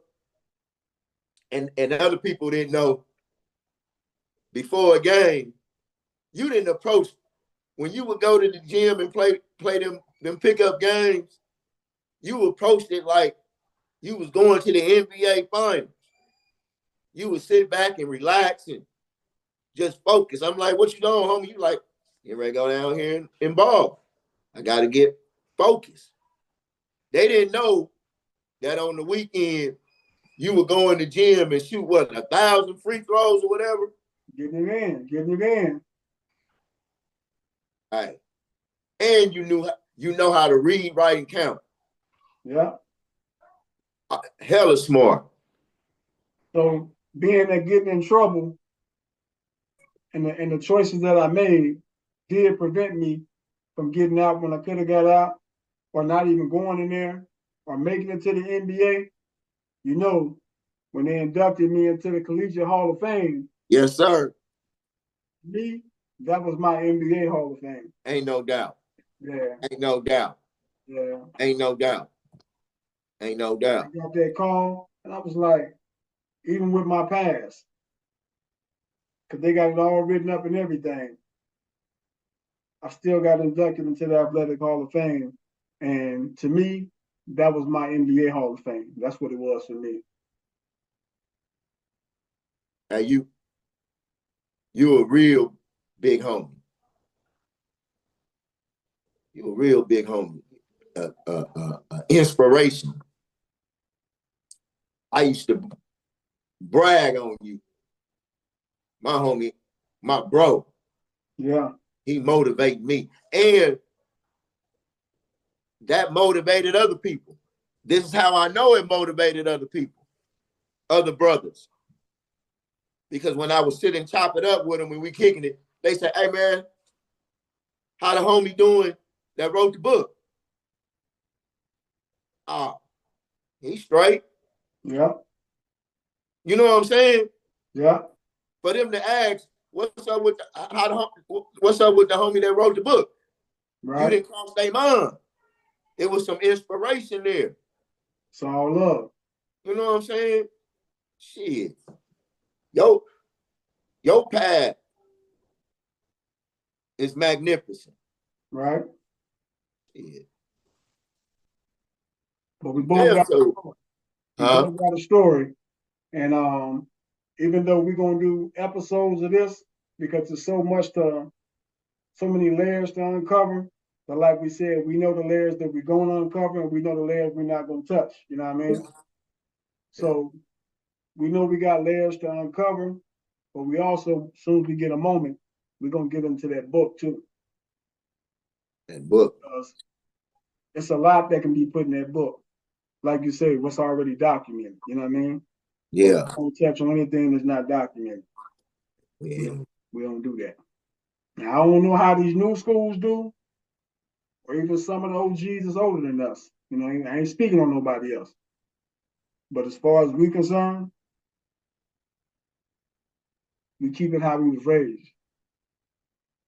and other people didn't know, before a game, you didn't approach, when you would go to the gym and play them pickup games, you approached it like you was going to the NBA finals. You would sit back and relax and just focus. I'm like, what you doing, homie? You like, you ready to go down here and ball. I got to get focused. They didn't know that on the weekend you were going to gym and shoot, 1,000 free throws or whatever? Getting it in. All right. And you know how to read, write, and count. Yeah. Hella smart. So being that getting in trouble and the choices that I made did prevent me from getting out when I could have got out, or not even going in there, or making it to the NBA. When they inducted me into the Collegiate Hall of Fame, Yes, sir. me, that was my NBA Hall of Fame. Ain't no doubt. Yeah. Ain't no doubt. Yeah. Ain't no doubt. Ain't no doubt. I got that call, and I was like, even with my past, because they got it all written up and everything, I still got inducted into the Athletic Hall of Fame. And to me, that was my NBA Hall of Fame. That's what it was for me. Now you a real big homie. You a real big homie. Inspiration. I used to brag on you. My homie, my bro. Yeah. He motivated me. And that motivated other people. This is how I know it motivated other people, other brothers. Because when I was sitting chop it up with them when we kicking it, they said, hey man, how the homie doing that wrote the book? Oh, he's straight. Yeah. You know what I'm saying? Yeah. For them to ask, what's up with the homie that wrote the book? Right. You didn't cross their mind. It was some inspiration there. It's all love. You know what I'm saying? Shit. Your path is magnificent. Right. Yeah. But we both got a story. And even though we're gonna do episodes of this because there's so many layers to uncover, but like we said, we know the layers that we're gonna uncover and we know the layers we're not gonna touch. You know what I mean? So we know we got layers to uncover, but we also, as soon as we get a moment, we're gonna get into that book too. That book. Because it's a lot that can be put in that book. Like you say, what's already documented. You know what I mean? Yeah. We don't touch on anything that's not documented. Yeah. We don't do that. Now, I don't know how these new schools do, or even some of the OGs is older than us. You know, I ain't speaking on nobody else. But as far as we concerned, we keep it how we was raised.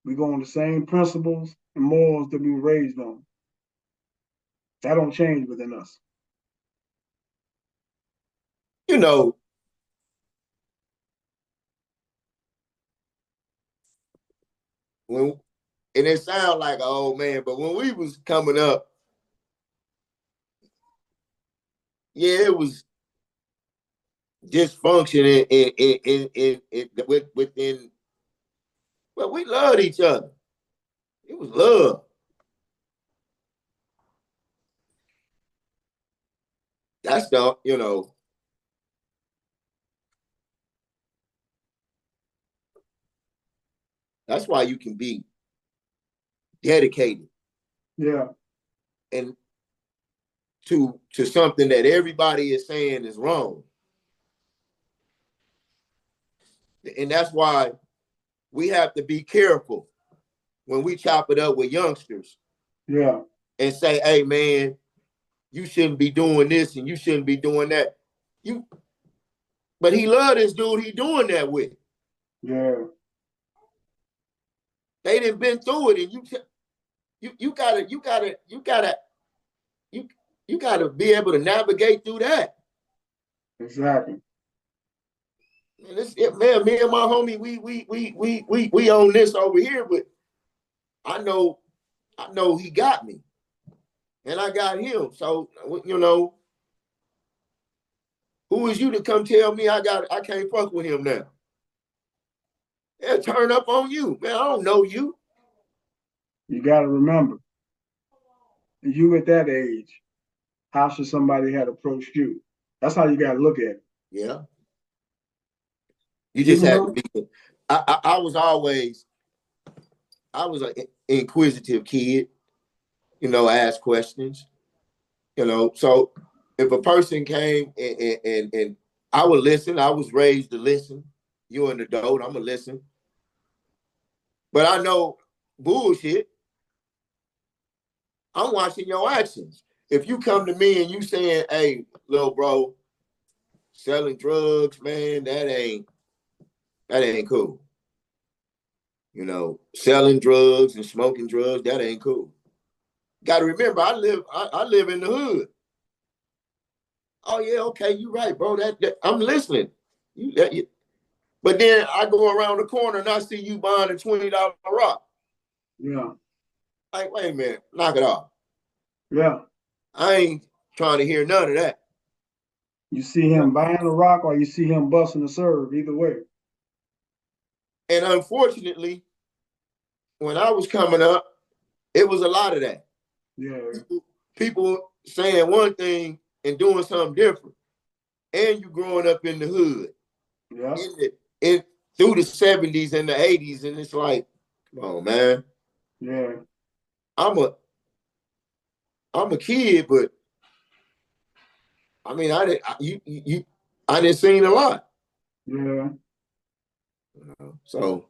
We go on the same principles and morals that we were raised on. That don't change within us. You know, when and it sounds like an old man, but when we was coming up, yeah, it was dysfunction within. But we loved each other. It was love. That's the, you know, that's why you can be dedicated Yeah, and to something that everybody is saying is wrong. And that's why we have to be careful when we chop it up with youngsters yeah, and say, hey man, you shouldn't be doing this and you shouldn't be doing that. But he loved this dude he doing that with. yeah. They done been through it, and you gotta be able to navigate through that. Exactly. Man, man, me and my homie, we own this over here, but I know he got me, and I got him. So you know, who is you to come tell me I can't fuck with him now? They'll turn up on you, man. I don't know you. You got to remember, you at that age, how should somebody have approached you? That's how you got to look at it. Yeah, you just Even had to though, be. I was an inquisitive kid. You know, ask questions. You know, so if a person came and I would listen, I was raised to listen. You're an adult, I'm gonna listen. But I know bullshit. I'm watching your actions. If you come to me and you saying, hey, little bro, selling drugs, man, that ain't cool. You know, selling drugs and smoking drugs, that ain't cool. Gotta remember, I live in the hood. Oh yeah, okay, you right, bro. That I'm listening. But then I go around the corner and I see you buying a $20 rock. yeah, Like, wait a minute, knock it off. yeah. I ain't trying to hear none of that. You see him buying a rock or you see him busting a serve, either way. And unfortunately, when I was coming up, it was a lot of that. Yeah, People saying one thing and doing something different. And you growing up in the hood. yeah, In through the 70s and the 80s. And it's like, come on, man. yeah. I'm a kid, but I mean, I didn't seen a lot. Yeah, So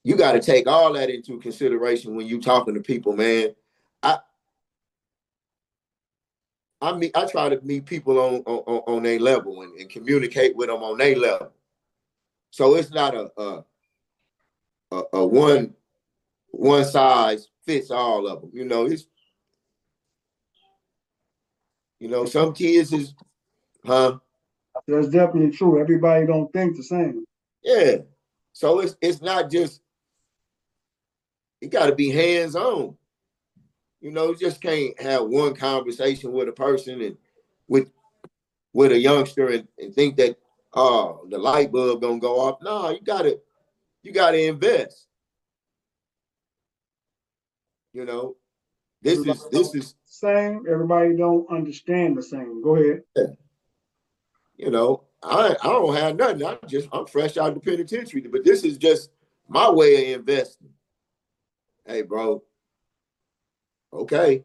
you got to take all that into consideration when you talking to people, man. I try to meet people on their level and communicate with them on their level. So it's not a one size fits all of them. You know, some kids is, huh? that's definitely true. Everybody don't think the same. Yeah. So it's not just, you got to be hands on. You know, you just can't have one conversation with a person and with a youngster and think that the light bulb gonna go off. No, you gotta invest. You know, this Everybody is don't same. Everybody don't understand the same. Go ahead. yeah. You know, I don't have nothing. I'm fresh out of the penitentiary, but this is just my way of investing. Hey, bro. Okay.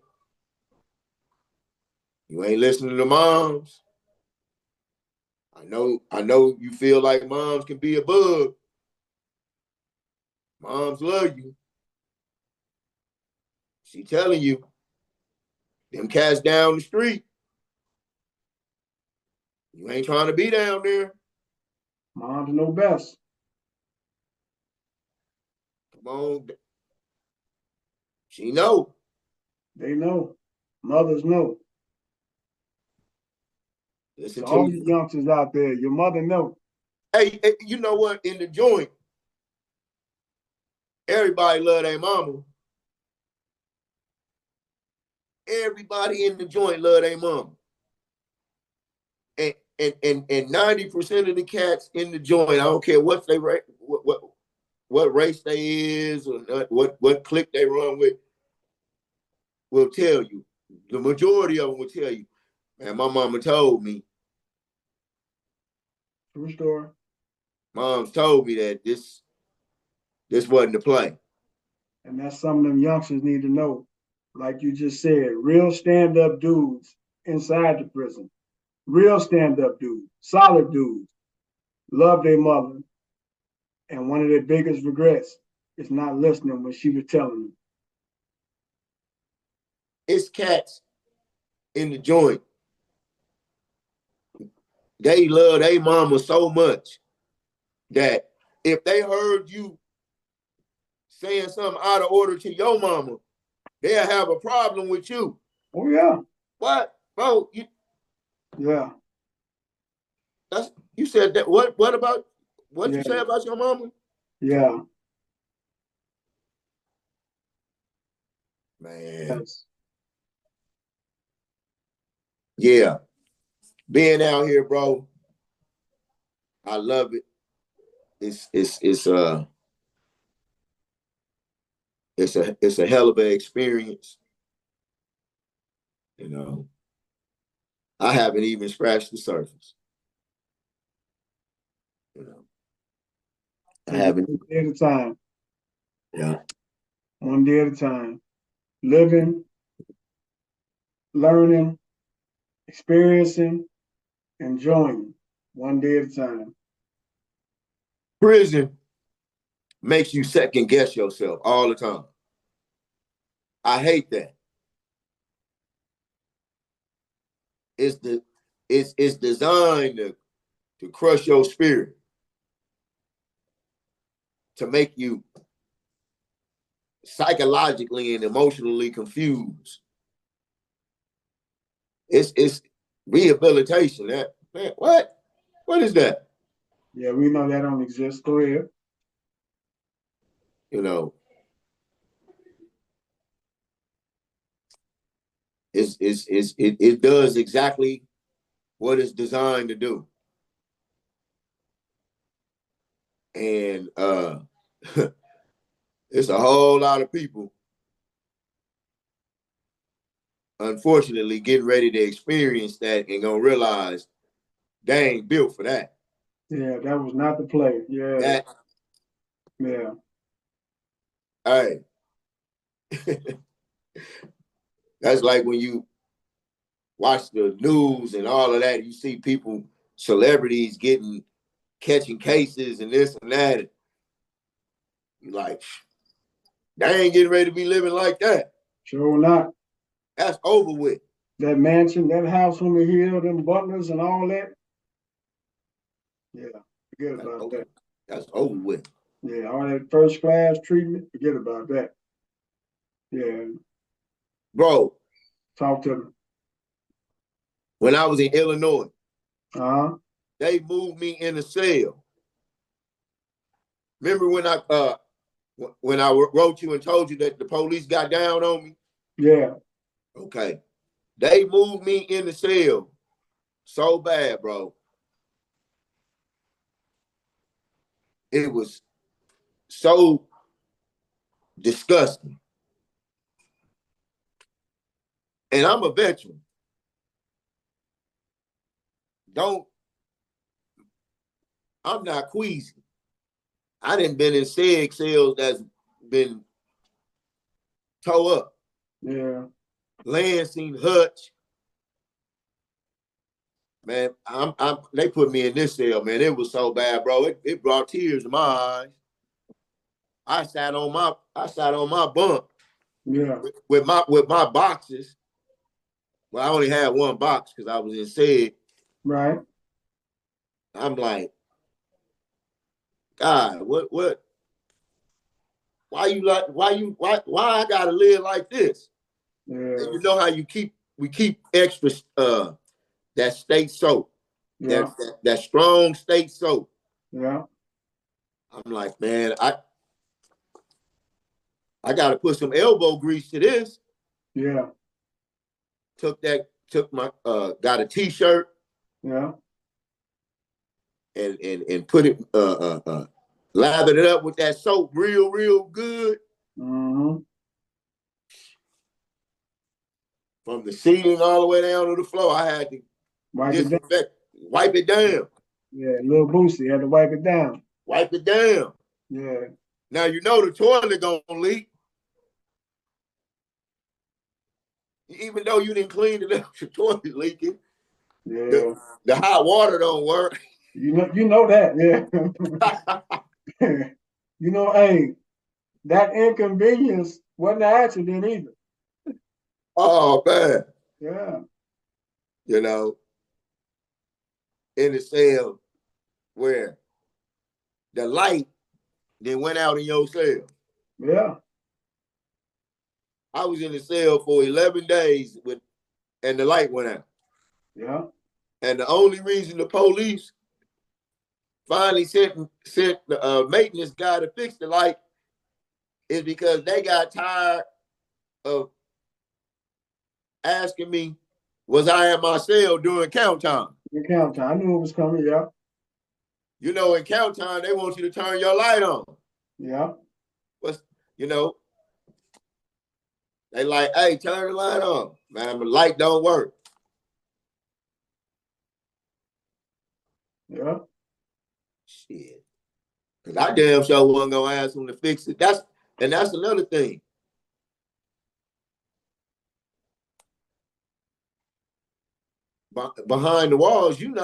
You ain't listening to moms. I know you feel like moms can be a bug. Moms love you. She telling you, them cats down the street. You ain't trying to be down there. Moms know best. Come on. She know. They know. Mothers know. Listen To to all me. you youngsters out there, your mother know. Hey, you know what? In the joint, everybody love their mama. Everybody in the joint love their mama. And 90% of the cats in the joint, I don't care what they what race they is or what clique they run with, will tell you. The majority of them will tell you, man, my mama told me. True story. Mom's told me that this wasn't the play. And that's something them youngsters need to know. Like you just said, real stand-up dudes inside the prison. Real stand-up dudes, solid dudes, love their mother. And one of their biggest regrets is not listening when she was telling them. It's cats in the joint. They love their mama so much that if they heard you saying something out of order to your mama, they'll have a problem with you. Oh yeah. What? Bro, Yeah. You said that. What about what you Yeah. say about your mama? Yeah. Man. Yes. Yeah. Being out here, bro, I love it. It's a hell of an experience. You know, I haven't even scratched the surface. You know, I haven't. One day at a time. Yeah. One day at a time. Living, learning, experiencing, enjoying. One day at a time. Prison makes you second guess yourself all the time. I hate that. It's designed to crush your spirit, to make you psychologically and emotionally confused. It's rehabilitation. That man, what? What is that? Yeah, we know that don't exist. Go ahead. You know, it does exactly what it's designed to do. And it's a whole lot of people, unfortunately, getting ready to experience that and gonna realize they ain't built for that. Yeah, that was not the play. Yeah. That Yeah. hey, that's like when you watch the news and all of that, you see people, celebrities catching cases and this and that. You're like, they ain't getting ready to be living like that. Sure not. That's over with. That mansion, that house on the hill, them butlers and all that. Yeah, forget about that. That's over with. Yeah, all that first class treatment, forget about that. Yeah, Bro, talk to them. when I was in Illinois, Uh-huh. they moved me in a cell. Remember when I wrote you and told you that the police got down on me? Yeah. Okay. They moved me in the cell so bad, bro. It was so disgusting. And I'm a veteran. Don't I'm not queasy. I done been in seg cells that's been tore up. Yeah. Lansing, Hutch. Man, they put me in this cell, man. It was so bad, bro. It brought tears to my eyes. I sat on my bunk Yeah. with my boxes. Well, I only had one box because I was in seg. Right. I'm like, God, what? Why I gotta live like this? Yeah. And you know how we keep extra that state soap, Yeah. that strong state soap. Yeah. I'm like, man, I gotta put some elbow grease to this. Yeah. Got a t-shirt Yeah. and put it lathered it up with that soap real good. Mm-hmm. From the ceiling all the way down to the floor. I had to wipe it down. Yeah, little Boosie had to wipe it down. Wipe it down. Yeah. Now you know the toilet gonna leak. Even though you didn't clean it up, your toilet leaking. Yeah. The hot water don't work. You know that, yeah. Hey, that inconvenience wasn't an accident either. Oh man. Yeah. In the cell where the light then went out in your cell. Yeah. I was in the cell for 11 days and the light went out. Yeah. And the only reason the police finally sent the maintenance guy to fix the light is because they got tired of asking me, was I in my cell during count time? In count time. I knew it was coming, yeah. In count time, they want you to turn your light on. Yeah. They like, hey, turn the light on. Man, the light don't work. Yeah. Shit. Because I damn sure wasn't going to ask them to fix it. That's another thing. Behind the walls, you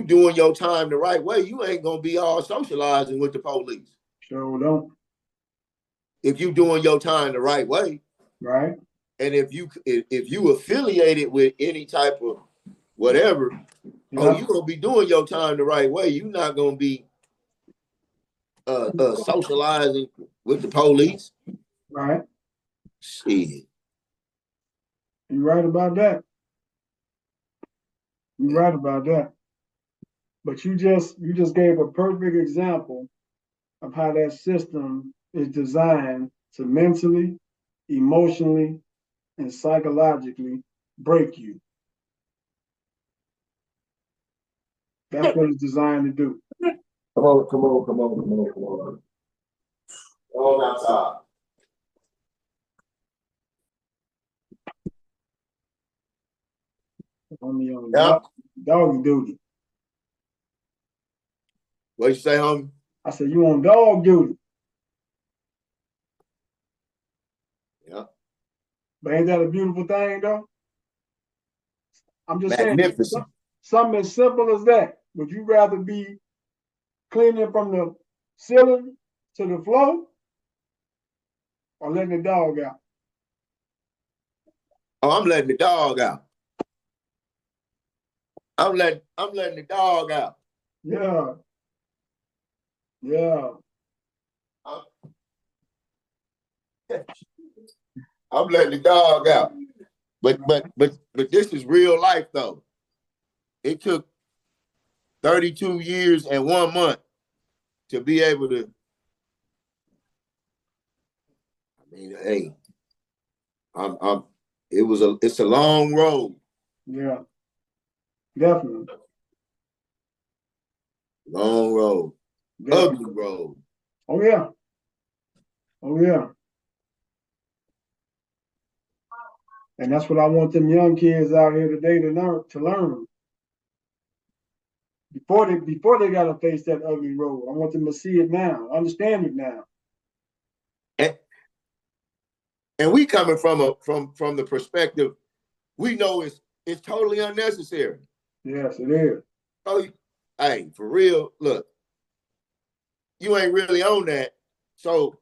doing your time the right way. You ain't going to be all socializing with the police. Sure don't. If you doing your time the right way. Right. And if you affiliated with any type of whatever, yeah. You're going to be doing your time the right way. You're not going to be socializing with the police. Right. Shit. You're right about that. You're right about that. But you just gave a perfect example of how that system is designed to mentally, emotionally, and psychologically break you. That's what it's designed to do. Come on. All outside. Homie on dog duty. What you say, homie? I said, you on dog duty. Yeah. But ain't that a beautiful thing, though? I'm just Magnificent. saying, something as simple as that. Would you rather be cleaning from the ceiling to the floor or letting the dog out? Oh, I'm letting the dog out. I'm letting the dog out. Yeah. Yeah. I'm letting the dog out. But this is real life though. It took 32 years and 1 month to be able to. I mean, hey, it's a long road. Yeah. Definitely. Long road. Definitely. Ugly road. Oh yeah. Oh yeah. And that's what I want them young kids out here today to learn. before they gotta face that ugly road. I want them to see it now, understand it now. And we coming from the perspective, we know it's totally unnecessary. Yes, it is. Oh, hey, for real, look, you ain't really on that, so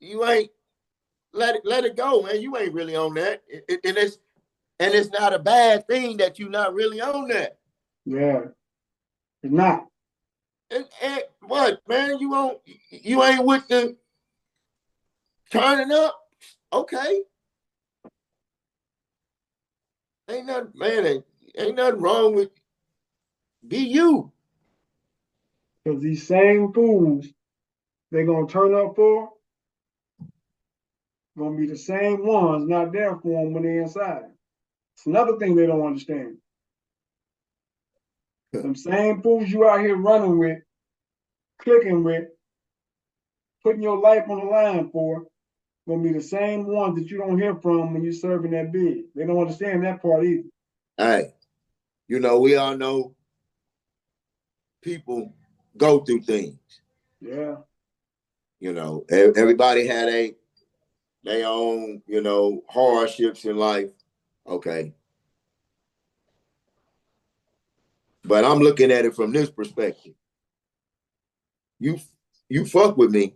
you ain't let it go, man. You ain't really on that, and it's not a bad thing that you're not really on that. Yeah, it's not. And what, man? You ain't with the turning up, okay? Ain't nothing, man. Ain't nothing wrong with be you. Because these same fools they're gonna turn up for gonna be the same ones not there for them when they're inside. It's another thing they don't understand. Them same fools you out here running with, clicking with, putting your life on the line for, gonna be the same ones that you don't hear from when you're serving that bid. They don't understand that part either. Hey, we all know people go through things. Yeah. Everybody had their own, hardships in life. Okay. But I'm looking at it from this perspective. You fuck with me,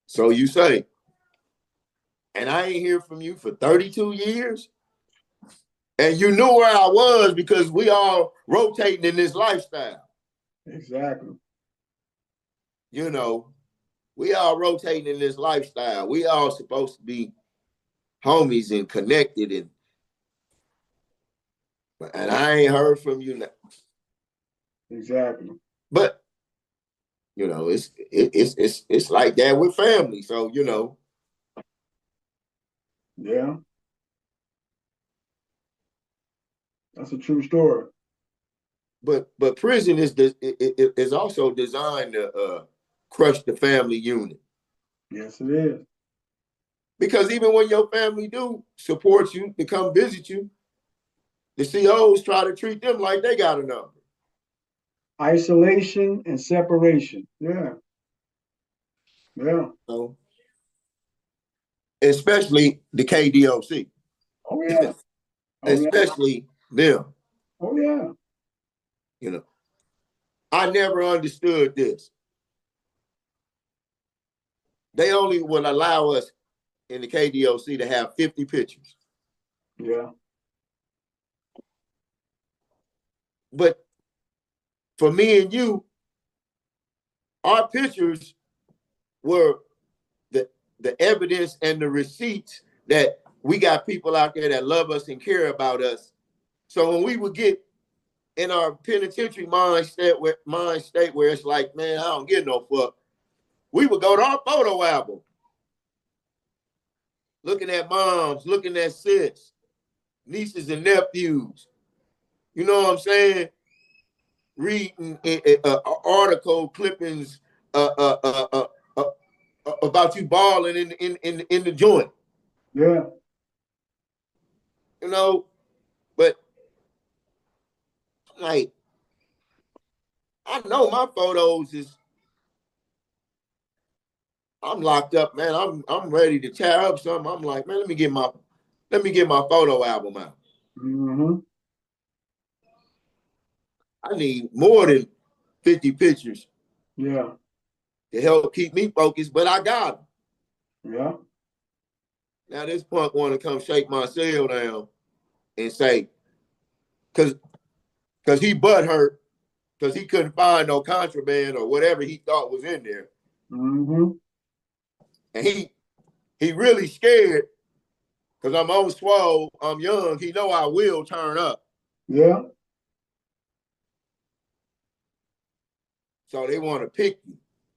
so you say. And I ain't hear from you for 32 years. And you knew where I was because we all rotating in this lifestyle. Exactly. We all rotating in this lifestyle. We all supposed to be homies and connected, and I ain't heard from you now. Exactly. But it's like that with family. So Yeah. That's a true story. But prison is also designed to crush the family unit. Yes, it is. Because even when your family do support you, to come visit you, the COs try to treat them like they got a number. Isolation and separation. Yeah. Yeah. So, especially the KDOC. Oh yeah. Oh yeah. Especially them. Oh yeah. I never understood this. They only will allow us in the KDOC to have 50 pictures. Yeah. But for me and you, our pictures were the evidence and the receipts that we got people out there that love us and care about us. So when we would get in our penitentiary mind state where it's like, man, I don't get no fuck, we would go to our photo album, looking at moms, looking at sis, nieces and nephews. You know what I'm saying? Reading article clippings about you balling in the joint. Yeah. But like, I know my photos I'm locked up, man. I'm ready to tear up something. I'm like, man, let me get my photo album out. Mm-hmm. I need more than 50 pictures. Yeah. To help keep me focused, but I got them. Yeah. Now this punk want to come shake my cell down and say, cause he butt hurt, cause he couldn't find no contraband or whatever he thought was in there. Mm-hmm. And he really scared, cause I'm on swole, I'm young. He know I will turn up. Yeah. So they want to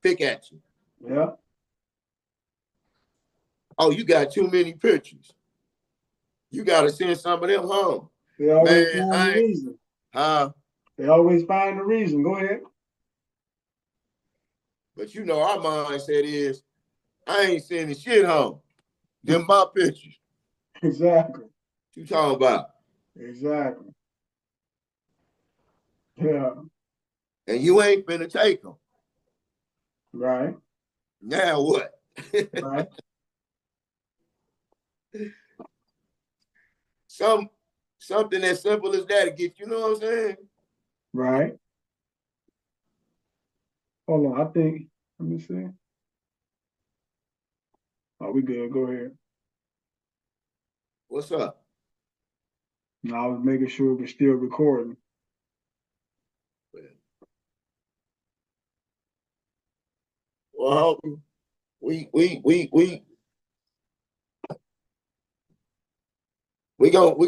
pick at you. Yeah. Oh, you got too many pictures. You got to send some of them home. They always Man, find a reason. They always find a reason. Go ahead. But our mindset is, I ain't sending shit home. Them my pictures. Exactly. What you talking about? Exactly. Yeah. And you ain't finna take them. Right. Now what? Right. Something as simple as that to get, you know what I'm saying? Right. Hold on. I think, let me see. Oh, we good. Go ahead. What's up? No, I was making sure we're still recording. Well, we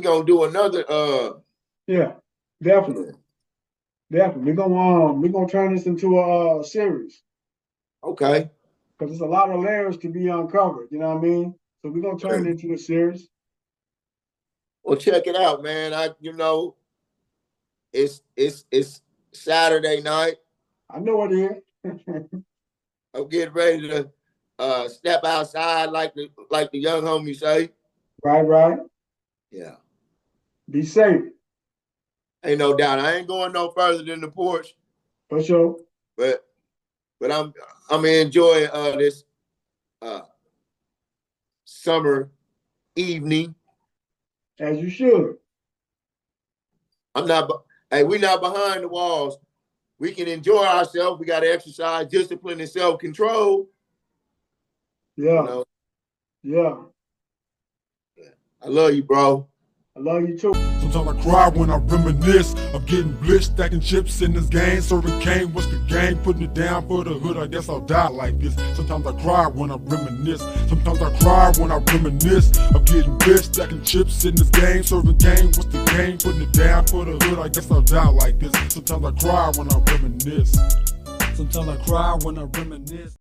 gonna do another Yeah, definitely. Definitely. We're gonna turn this into a series okay. because there's a lot of layers to be uncovered. You know what I mean? So we're gonna turn it into a series. Well, check it out, man. It's Saturday night. I know it is. I'm getting ready to step outside like the young homie say. Right. Yeah. Be safe. Ain't no doubt. I ain't going no further than the porch. For sure. But I'm enjoying this summer evening. As you should. We're not behind the walls. We can enjoy ourselves. We got to exercise discipline and self-control. Yeah. You know? Yeah. I love you, bro. I love you too. Sometimes I cry when I reminisce of getting blitzed, stacking chips in this game, serving cane. What's the game? Putting it down for the hood. I guess I'll die like this. Sometimes I cry when I reminisce. Sometimes I cry when I reminisce of getting blitzed, stacking chips in this game, serving cane. What's the game? Putting it down for the hood. I guess I'll die like this. Sometimes I cry when I reminisce. Sometimes I cry when I reminisce.